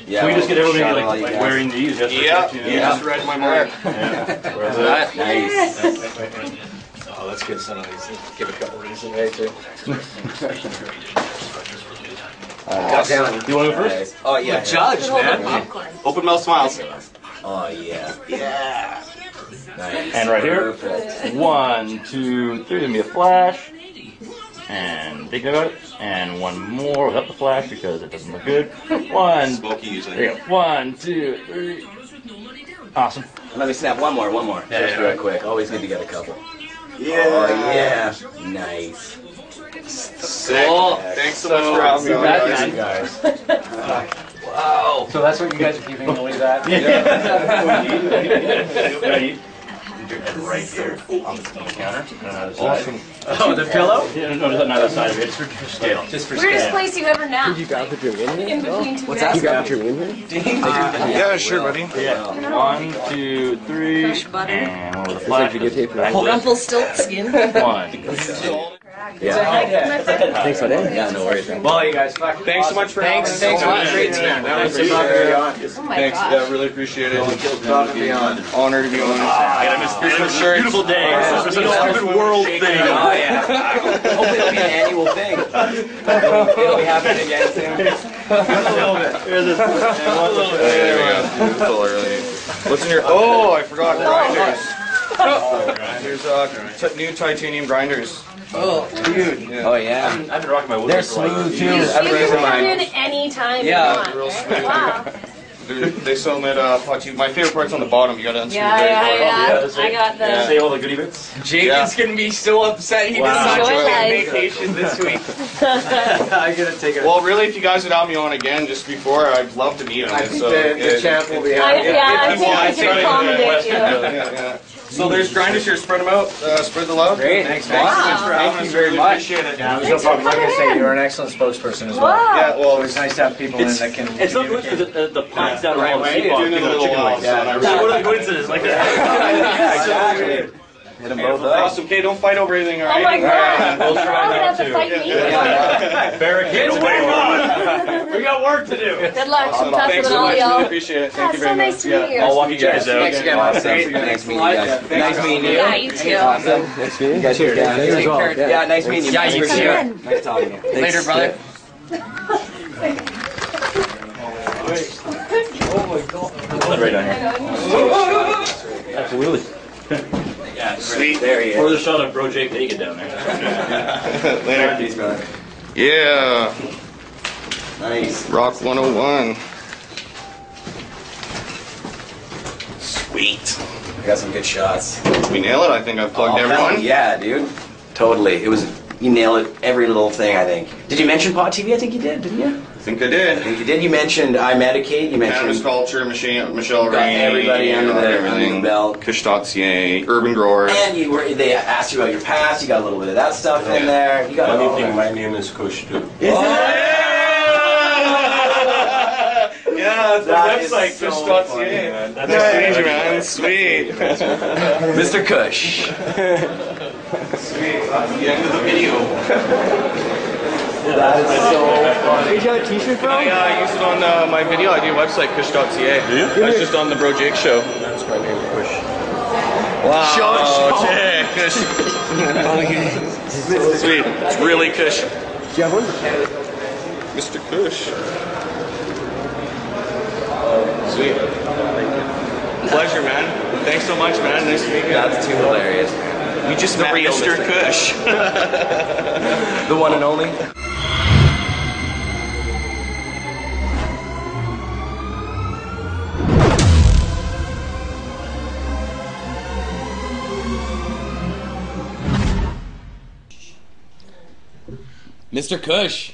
Yeah, can we just get everybody like wearing these? You just read my mind. Where's that? Nice. Oh, let's get some of these. Let's give a couple of these away too. You want to go first? Oh yeah. Judge, man. Open mouth smiles. Oh yeah. Yeah. Nice. And right here. Perfect. 1, 2, 3. Give me a flash. And think about it. And one more without the flash because it doesn't look good. One. Smoky usually. There you go. 1, 2, 3. Awesome. Let me snap one more. Yeah, Just yeah. real quick. Always need to get a couple. Yeah. Oh, yeah. Nice. Cool. Thanks so much for having me. That's guys. Wow. So that's what you guys are keeping the lead at? Right here on the counter. Awesome. Oh, the pillow? Yeah, no, not that side of it. Just for scale. Just for Weirdest scale. place you ever napped? You got the drink in here? In between two What's naps. that? You got the drink in here? Yeah, sure, buddy. Yeah. 1, 2, 3. Fresh butter. And one with a It's flash. like you get tape for that. Rumpelstiltskin. 1. It's a head. Thanks, buddy. Yeah, no worries. Well, you guys, fucking Thanks so much for having us. Thanks so much. Great man. That was Appreciate above and it. beyond. Oh my Thanks. gosh. Yeah, really appreciate it. Above and beyond. Honor to be on It's a beautiful day. It's a stupid world thing. Oh, yeah. Hopefully it'll be an annual thing. It'll be happening again soon. What's in your? Oh, I forgot grinders. There's new titanium grinders. Oh, dude. Yeah. Oh, yeah. I've been rocking my wood. They're smooth, too. You I've been can using put mine. it in any time Yeah. you want. Real smooth. Wow. They sell them at Potu. My favorite part's on the bottom. You gotta unscrew Yeah, very yeah, hard. yeah. I got the. Say all the goodie bits. Jacob's gonna be so upset he decided to Enjoy take life. vacation this week. I'm gonna take it. Well, really, if you guys would have me on again just before, I'd love to meet him. I think the champ will be I, happy. yeah, I think I Thank can accommodate you. Yeah. So there's grinders here. Spread them out. Spread the love. Great. Thanks, Thanks so man. much for having Thank us. you very Really much. Appreciate it. Yeah, it was no problem. Like I say, you're an excellent spokesperson as well. Wow. Yeah, well, It's nice to have people in that can. It's so good because the plants down Right all the way, sheep doing it a little while. Yeah. So So what are the coincidences like that? Exactly. Hit them both up. Awesome. Okay, don't fight over anything, Oh alright? my god. We'll try We're gonna not have to to. fight me. Barricade away, we got work to do. Good luck. Awesome. Tough Thanks with so all much. Really y'all. appreciate it. Yeah, Thank you it's so very nice much. to meet you. I'll walk you guys out. Thanks again, man. Nice meeting you guys. Nice meeting you. Yeah, you too. Awesome. Nice meeting you. Guys, Cheers. yeah, Cheers as well. yeah, nice meeting you. Yeah, you Appreciate too. it. Nice talking to you. Later, brother. Right down here. Absolutely. Yeah, Sweet. There he Or is. the shot of Bro Jake naked down there. Later. Peace, brother. Yeah. Nice. Rock 101. Sweet. I got some good shots. We nail it. I think I've plugged hell everyone. yeah, dude. Totally. It was. You nailed it. Every little thing. I think. Did you mention Pot TV? I think you did, didn't you? I think I I did. think you did. You mentioned I Medicate. You Cannabis mentioned Culture, Michelle got Rainey, everybody under the belt. Kush.ca, Urban Growers. And you were. They asked you about your past. You got a little bit of that stuff in there. You got all that. my name is Kush too. Yeah, it's That the is website, so Kush.ca. funny, man. Nice to meet you, man. Sweet. Mr. Kush. Sweet. That's the end of the video. That is so funny. Where'd you have a t-shirt from? I use it on my video. I do a website, Kush.ca. Do you? That's just on the Bro Jake show. That's my name, Kush. Wow. Jake, Kush. Sweet. It's really Kush. Do you have one? Mr. Kush. Sweet. Pleasure, man. Thanks so much, man. Nice to meet you. That's too hilarious, man. You just met real Mr. Kush. The one and only. Mr. Kush.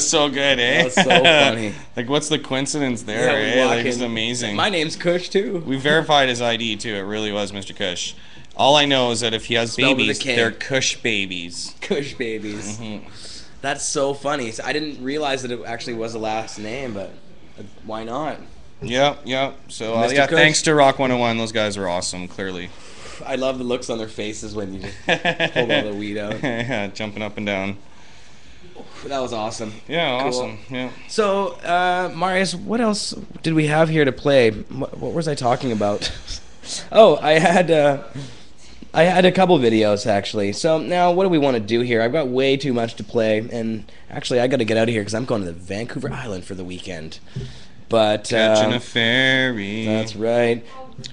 So good, eh? That's so funny. Like, what's the coincidence there, Yeah, we eh? walk Like, it's in. amazing. My name's Kush too. We verified his ID, too. It really was Mr. Kush. All I know is that if he has Spelled with a babies, K. they're Kush babies. Kush babies. Mm-hmm. That's so funny. So I didn't realize that it actually was a last name, but why not? Yep, yep. So, Mr. yeah, Kush. thanks to Rock 101. Those guys are awesome, clearly. I love the looks on their faces when you just pull all the weed out. Yeah, jumping up and down. That was awesome. Yeah, Cool. awesome. Yeah. So, Marius, what else did we have here to play? What was I talking about? Oh, I had a couple videos actually. So now, what do we want to do here? I've got way too much to play, and actually, I got to get out of here because I'm going to the Vancouver Island for the weekend. But Catching a ferry. that's right.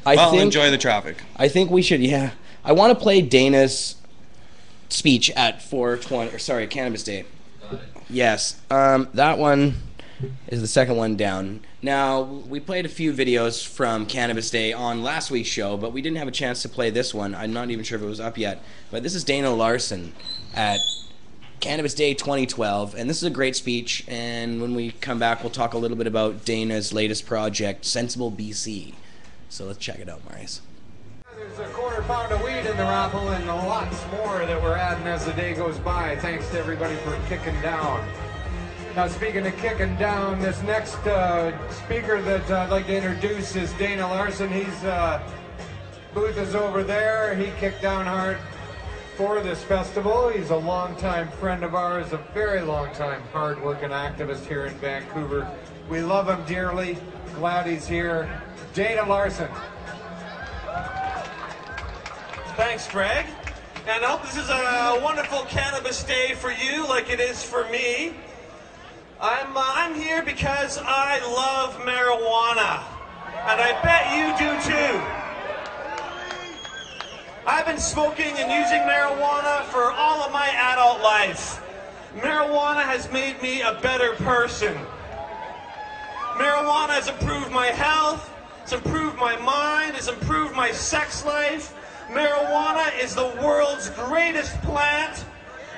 Well, enjoy the traffic. I think we should. Yeah, I want to play Dana's speech at 420. Or sorry, Cannabis Day. Yes, that one is the second one down. Now, we played a few videos from Cannabis Day on last week's show, but we didn't have a chance to play this one. I'm not even sure if it was up yet. But this is Dana Larsen at Cannabis Day 2012, and this is a great speech, and when we come back, we'll talk a little bit about Dana's latest project, Sensible BC. So let's check it out, Marius. There's a quarter pound of weed in the raffle and lots more that we're adding as the day goes by. Thanks to everybody for kicking down. Now, speaking of kicking down, this next speaker that I'd like to introduce is Dana Larsen. His booth is over there. He kicked down hard for this festival. He's a longtime friend of ours, a very long-time hard-working activist here in Vancouver. We love him dearly. Glad he's here. Dana Larsen. Thanks, Greg. And I hope this is a wonderful Cannabis Day for you, like it is for me. I'm here because I love marijuana, and I bet you do too. I've been smoking and using marijuana for all of my adult life. Marijuana has made me a better person. Marijuana has improved my health, it's improved my mind, it's improved my sex life. Marijuana is the world's greatest plant,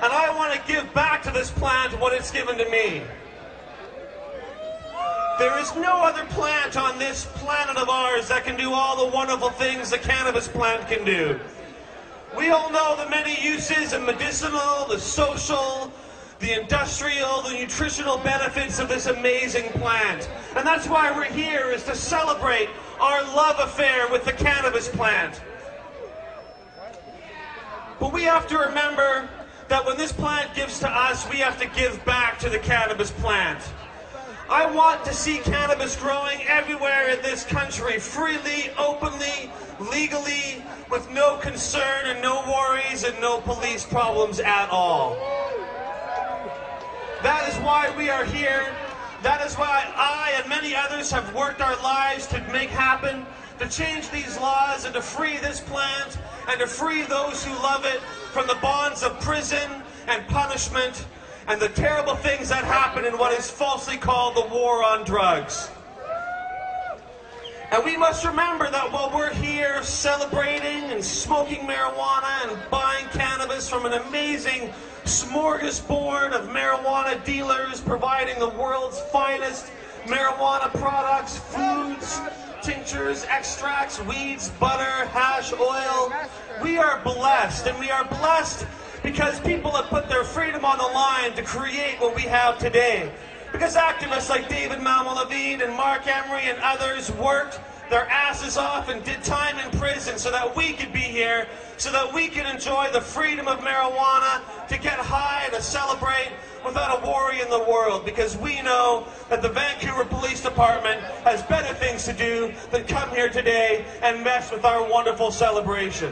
and I want to give back to this plant what it's given to me. There is no other plant on this planet of ours that can do all the wonderful things the cannabis plant can do. We all know the many uses, the medicinal, the social, the industrial, the nutritional benefits of this amazing plant. And that's why we're here, is to celebrate our love affair with the cannabis plant. But we have to remember that when this plant gives to us, we have to give back to the cannabis plant. I want to see cannabis growing everywhere in this country, freely, openly, legally, with no concern and no worries and no police problems at all. That is why we are here. That is why I and many others have worked our lives to make happen, to change these laws and to free this plant and to free those who love it from the bonds of prison and punishment and the terrible things that happen in what is falsely called the war on drugs. And we must remember that while we're here celebrating and smoking marijuana and buying cannabis from an amazing smorgasbord of marijuana dealers providing the world's finest marijuana products, foods, tinctures, extracts, weeds, butter, hash, oil, we are blessed, and we are blessed because people have put their freedom on the line to create what we have today. Because activists like David Malmalevine and Mark Emery and others worked their asses off and did time in prison so that we could be here, so that we can enjoy the freedom of marijuana, to get high and to celebrate without a worry in the world, because we know that the Vancouver Police Department has better things to do than come here today and mess with our wonderful celebration.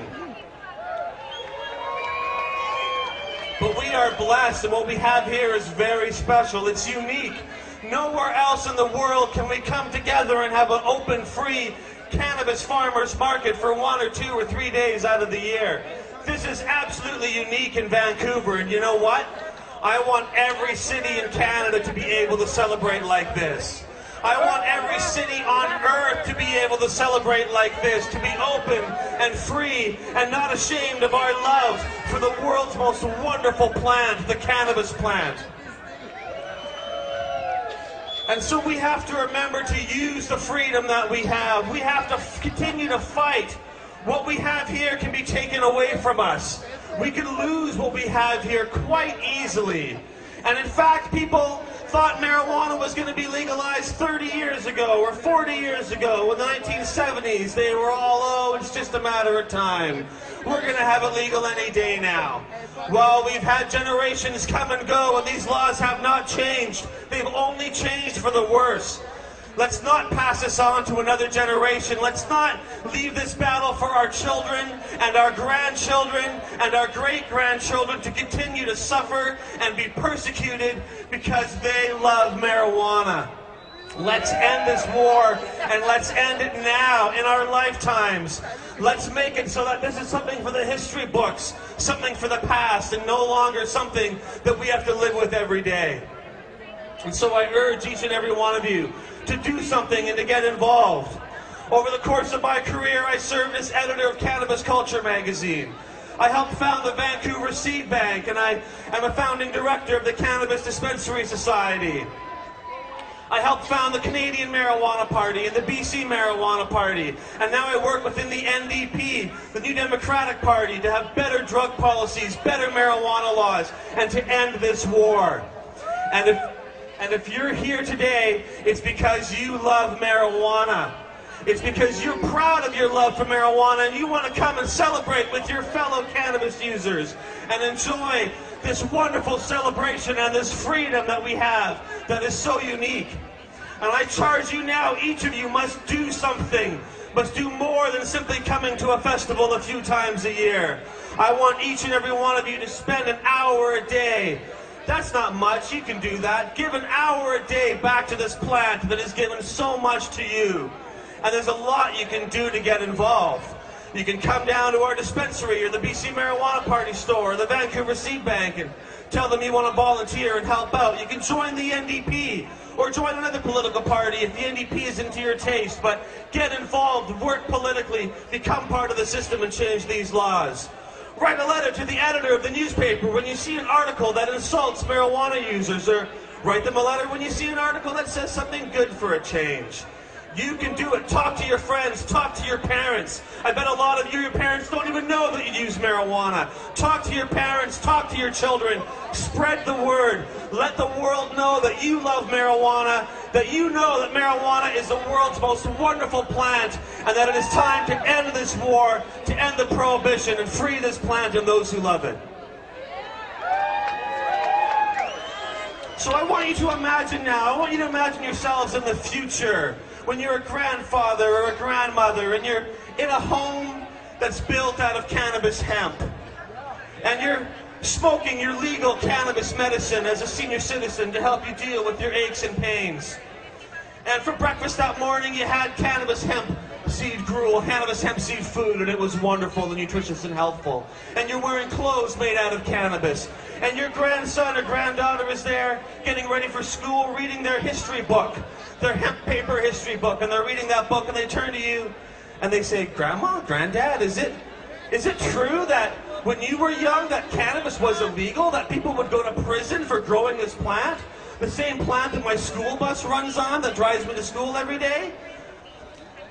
But we are blessed, and what we have here is very special. It's unique. Nowhere else in the world can we come together and have an open, free cannabis farmers market for 1 or 2 or 3 days out of the year. This is absolutely unique in Vancouver, and you know what? I want every city in Canada to be able to celebrate like this. I want every city on earth to be able to celebrate like this, to be open and free and not ashamed of our love for the world's most wonderful plant, the cannabis plant. And so we have to remember to use the freedom that we have. We have to continue to fight. What we have here can be taken away from us. We can lose what we have here quite easily. And in fact, people thought marijuana was going to be legalized 30 years ago or 40 years ago. In the 1970s, they were all, oh, it's just a matter of time. We're going to have it legal any day now. Well, we've had generations come and go, and these laws have not changed. They've only changed for the worse. Let's not pass this on to another generation. Let's not leave this battle for our children and our grandchildren and our great-grandchildren to continue to suffer and be persecuted because they love marijuana. Let's end this war, and let's end it now in our lifetimes. Let's make it so that this is something for the history books, something for the past, and no longer something that we have to live with every day. And so I urge each and every one of you to do something and to get involved. Over the course of my career, I served as editor of Cannabis Culture magazine. I helped found the Vancouver Seed Bank, and I am a founding director of the Cannabis Dispensary Society. I helped found the Canadian Marijuana Party and the BC Marijuana Party, and now I work within the NDP, the New Democratic Party, to have better drug policies, better marijuana laws, and to end this war. And if you're here today, it's because you love marijuana. It's because you're proud of your love for marijuana and you want to come and celebrate with your fellow cannabis users and enjoy this wonderful celebration and this freedom that we have that is so unique. And I charge you now, each of you must do something, must do more than simply coming to a festival a few times a year. I want each and every one of you to spend an hour a day. That's not much, you can do that. Give an hour a day back to this plant that has given so much to you. And there's a lot you can do to get involved. You can come down to our dispensary or the BC Marijuana Party store or the Vancouver Seed Bank and tell them you want to volunteer and help out. You can join the NDP or join another political party if the NDP isn't to your taste, but get involved, work politically, become part of the system and change these laws. Write a letter to the editor of the newspaper when you see an article that insults marijuana users, or write them a letter when you see an article that says something good for a change. You can do it. Talk to your friends. Talk to your parents. I bet a lot of your parents don't even know that you use marijuana. Talk to your parents. Talk to your children. Spread the word. Let the world know that you love marijuana, that you know that marijuana is the world's most wonderful plant, and that it is time to end this war, to end the prohibition, and free this plant and those who love it. So I want you to imagine now, I want you to imagine yourselves in the future, when you're a grandfather or a grandmother and you're in a home that's built out of cannabis hemp, and you're smoking your legal cannabis medicine as a senior citizen to help you deal with your aches and pains. And for breakfast that morning you had cannabis hemp seed gruel, cannabis hemp seed food, and it was wonderful and nutritious and healthful. And you're wearing clothes made out of cannabis. And your grandson or granddaughter is there getting ready for school, reading their history book, their hemp paper history book, and they're reading that book and they turn to you and they say, "Grandma, Granddad, is it true that when you were young that cannabis was illegal, that people would go to prison for growing this plant? The same plant that my school bus runs on that drives me to school every day?"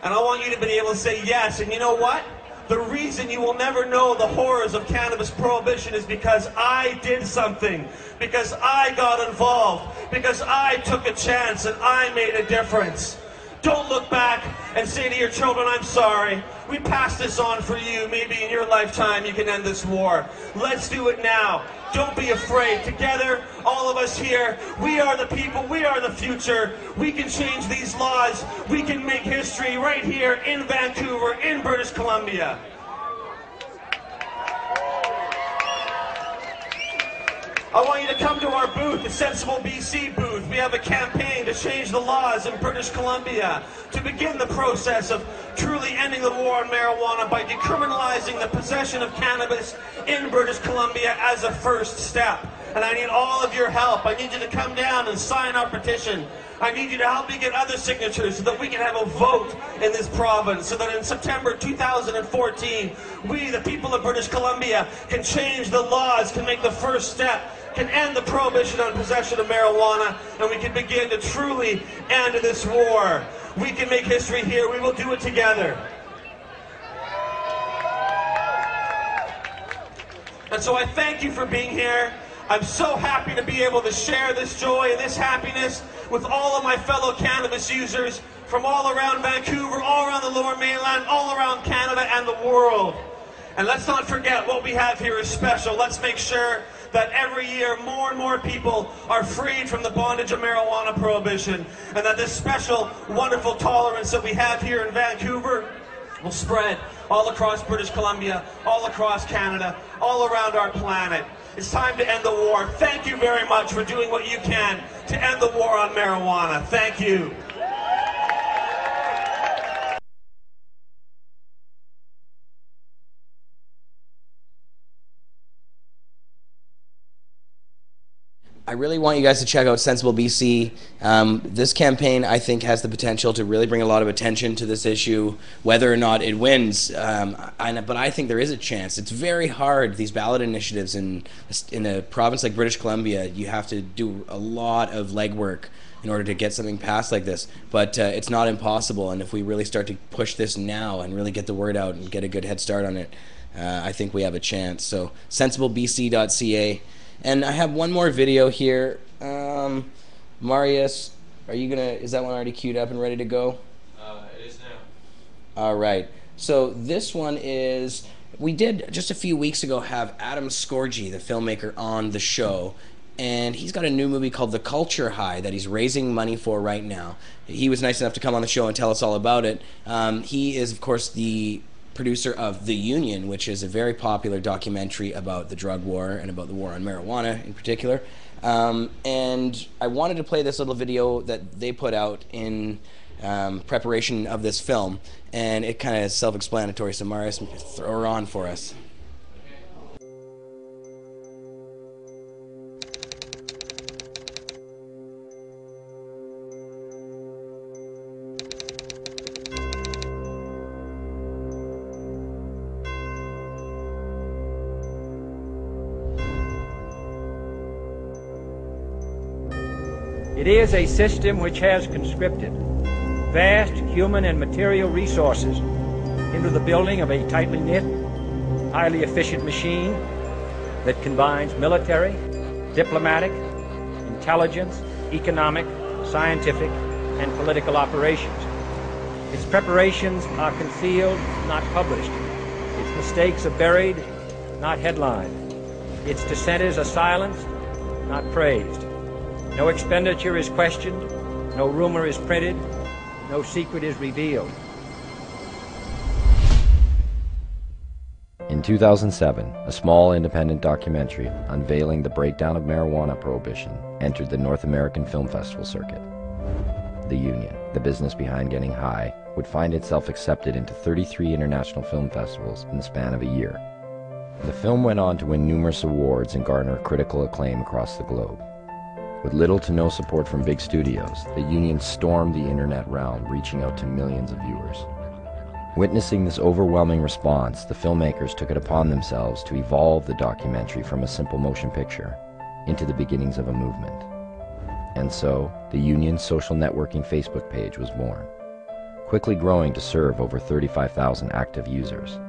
And I want you to be able to say yes. And you know what? The reason you will never know the horrors of cannabis prohibition is because I did something, because I got involved, because I took a chance and I made a difference. Don't look back and say to your children, "I'm sorry. We passed this on for you. Maybe in your lifetime you can end this war." Let's do it now. Don't be afraid. Together, all of us here, we are the people, we are the future. We can change these laws. We can make history right here in Vancouver, in British Columbia. I want you to come to our booth, the Sensible BC booth. We have a campaign to change the laws in British Columbia, to begin the process of truly ending the war on marijuana by decriminalizing the possession of cannabis in British Columbia as a first step. And I need all of your help. I need you to come down and sign our petition. I need you to help me get other signatures so that we can have a vote in this province, so that in September 2014, we, the people of British Columbia, can change the laws, can make the first step, can end the prohibition on possession of marijuana, and we can begin to truly end this war. We can make history here. We will do it together. And so I thank you for being here. I'm so happy to be able to share this joy and this happiness with all of my fellow cannabis users from all around Vancouver, all around the Lower Mainland, all around Canada and the world. And let's not forget what we have here is special. Let's make sure that every year more and more people are freed from the bondage of marijuana prohibition, and that this special, wonderful tolerance that we have here in Vancouver will spread all across British Columbia, all across Canada, all around our planet. It's time to end the war. Thank you very much for doing what you can to end the war on marijuana. Thank you. I really want you guys to check out Sensible BC. This campaign, I think, has the potential to really bring a lot of attention to this issue, whether or not it wins. But I think there is a chance. It's very hard, these ballot initiatives in a province like British Columbia. You have to do a lot of legwork in order to get something passed like this. But it's not impossible, and if we really start to push this now and really get the word out and get a good head start on it, I think we have a chance. So sensiblebc.ca. And I have one more video here. Marius, is that one already queued up and ready to go? It is now. All right. So this one is, we did just a few weeks ago have Adam Scorgie, the filmmaker, on the show. And he's got a new movie called The Culture High that he's raising money for right now. He was nice enough to come on the show and tell us all about it. He is, of course, the producer of The Union, which is a very popular documentary about the drug war and about the war on marijuana in particular. And I wanted to play this little video that they put out in preparation of this film, and it kind of is self-explanatory, so Marius, throw her on for us. It is a system which has conscripted vast human and material resources into the building of a tightly knit, highly efficient machine that combines military, diplomatic, intelligence, economic, scientific, and political operations. Its preparations are concealed, not published. Its mistakes are buried, not headlined. Its dissenters are silenced, not praised. No expenditure is questioned, no rumor is printed, no secret is revealed. In 2007, a small independent documentary unveiling the breakdown of marijuana prohibition entered the North American Film Festival circuit. The Union, the business behind getting high, would find itself accepted into 33 international film festivals in the span of a year. The film went on to win numerous awards and garner critical acclaim across the globe. With little to no support from big studios, the Union stormed the internet realm, reaching out to millions of viewers. Witnessing this overwhelming response, the filmmakers took it upon themselves to evolve the documentary from a simple motion picture into the beginnings of a movement. And so, the Union's social networking Facebook page was born, quickly growing to serve over 35,000 active users.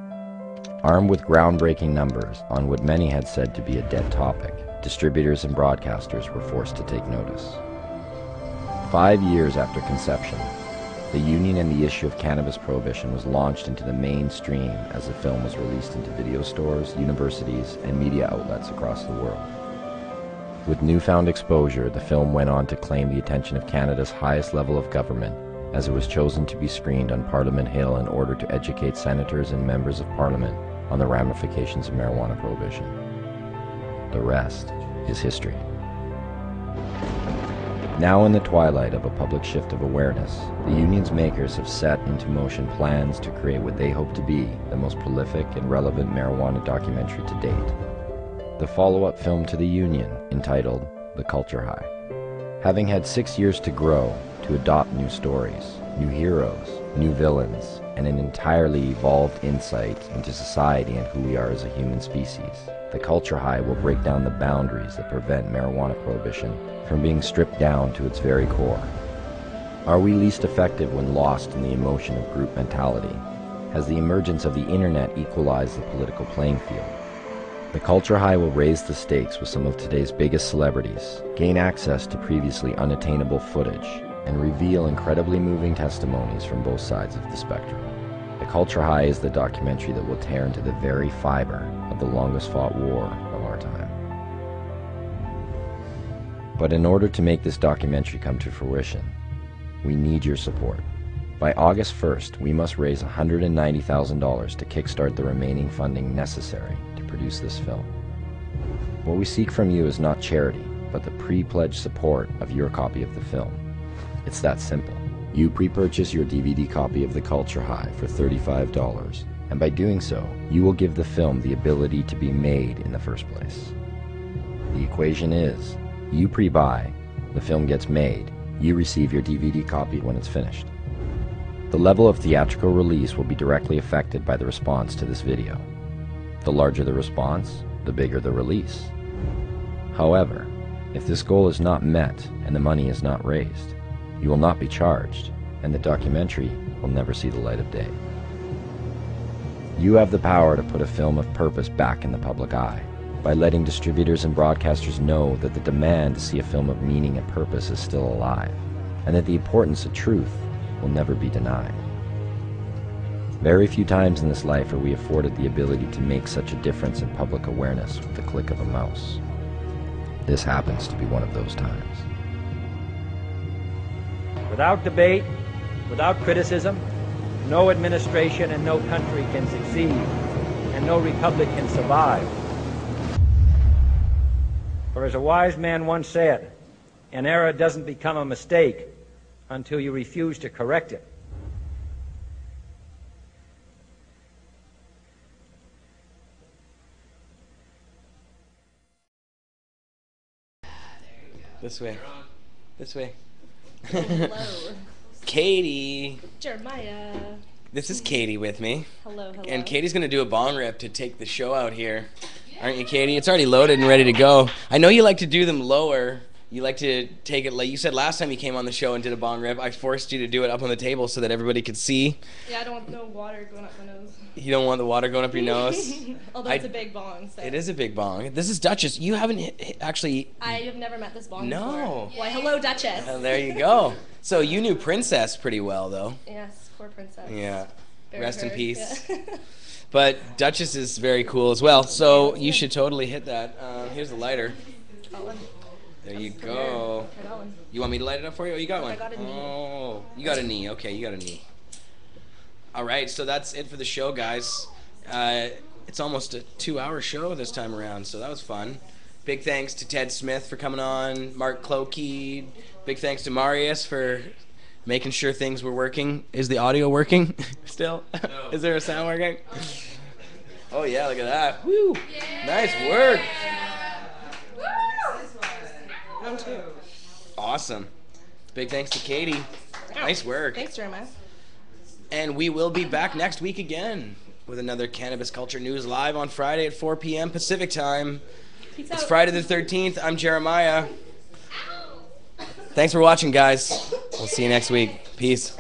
Armed with groundbreaking numbers on what many had said to be a dead topic, distributors and broadcasters were forced to take notice. 5 years after conception, the Union and the issue of cannabis prohibition was launched into the mainstream as the film was released into video stores, universities, and media outlets across the world. With newfound exposure, the film went on to claim the attention of Canada's highest level of government, as it was chosen to be screened on Parliament Hill in order to educate senators and members of Parliament on the ramifications of marijuana prohibition. The rest is history. Now in the twilight of a public shift of awareness, the Union's makers have set into motion plans to create what they hope to be the most prolific and relevant marijuana documentary to date. The follow-up film to The Union, entitled The Culture High. Having had 6 years to grow, to adopt new stories, new heroes, new villains, and an entirely evolved insight into society and who we are as a human species, The Culture High will break down the boundaries that prevent marijuana prohibition from being stripped down to its very core. Are we least effective when lost in the emotion of group mentality? Has the emergence of the internet equalized the political playing field? The Culture High will raise the stakes with some of today's biggest celebrities, gain access to previously unattainable footage, and reveal incredibly moving testimonies from both sides of the spectrum. The Culture High is the documentary that will tear into the very fiber of the longest fought war of our time. But in order to make this documentary come to fruition, we need your support. By August 1st, we must raise $190,000 to kickstart the remaining funding necessary to produce this film. What we seek from you is not charity, but the pre-pledged support of your copy of the film. It's that simple. You pre-purchase your DVD copy of The Culture High for $35, and by doing so, you will give the film the ability to be made in the first place. The equation is, You pre-buy, the film gets made, you receive your DVD copy when it's finished. The level of theatrical release will be directly affected by the response to this video. The larger the response, the bigger the release. However, if this goal is not met and the money is not raised, you will not be charged, and the documentary will never see the light of day. You have the power to put a film of purpose back in the public eye by letting distributors and broadcasters know that the demand to see a film of meaning and purpose is still alive, and that the importance of truth will never be denied. Very few times in this life are we afforded the ability to make such a difference in public awareness with the click of a mouse. This happens to be one of those times. Without debate, without criticism, no administration and no country can succeed, and no republic can survive. For as a wise man once said, an error doesn't become a mistake until you refuse to correct it. This way. This way. Hello. Katie. Jeremiah. This is Katie with me. Hello, hello. And Katie's going to do a bong rip to take the show out here. Aren't you, Katie? It's already loaded and ready to go. I know you like to do them lower. You like to take it, like you said last time you came on the show and did a bong rip. I forced you to do it up on the table so that everybody could see. Yeah, I don't want no water going up my nose. You don't want the water going up your nose? Although it's a big bong. So. It is a big bong. This is Duchess. You haven't actually... I have never met this bong No. before. Why, hello, Duchess. There you go. So you knew Princess pretty well, though. Yes, poor Princess. Yeah. Very Rest in hurt, peace. yeah. But Duchess is very cool as well. So you should totally hit that. Here's the lighter. There you go. I got one. You want me to light it up for you? Oh, you got one. I got a knee. Oh, you got a knee. Okay, you got a knee. All right, so that's it for the show, guys. It's almost a 2-hour show this time around, so that was fun. Big thanks to Ted Smith for coming on, Mark Klokeid. Big thanks to Marius for making sure things were working. Is the audio working still? No. Is there a sound working? Oh, yeah, look at that. Woo! Yeah. Nice work. Round two. Awesome. Big thanks to Katie. Nice work. Thanks, Jeremiah. And we will be back next week again with another Cannabis Culture News live on Friday at 4 p.m. Pacific time. Peace It's out. Friday the 13th. I'm Jeremiah. Thanks for watching, guys. We'll see you next week. Peace.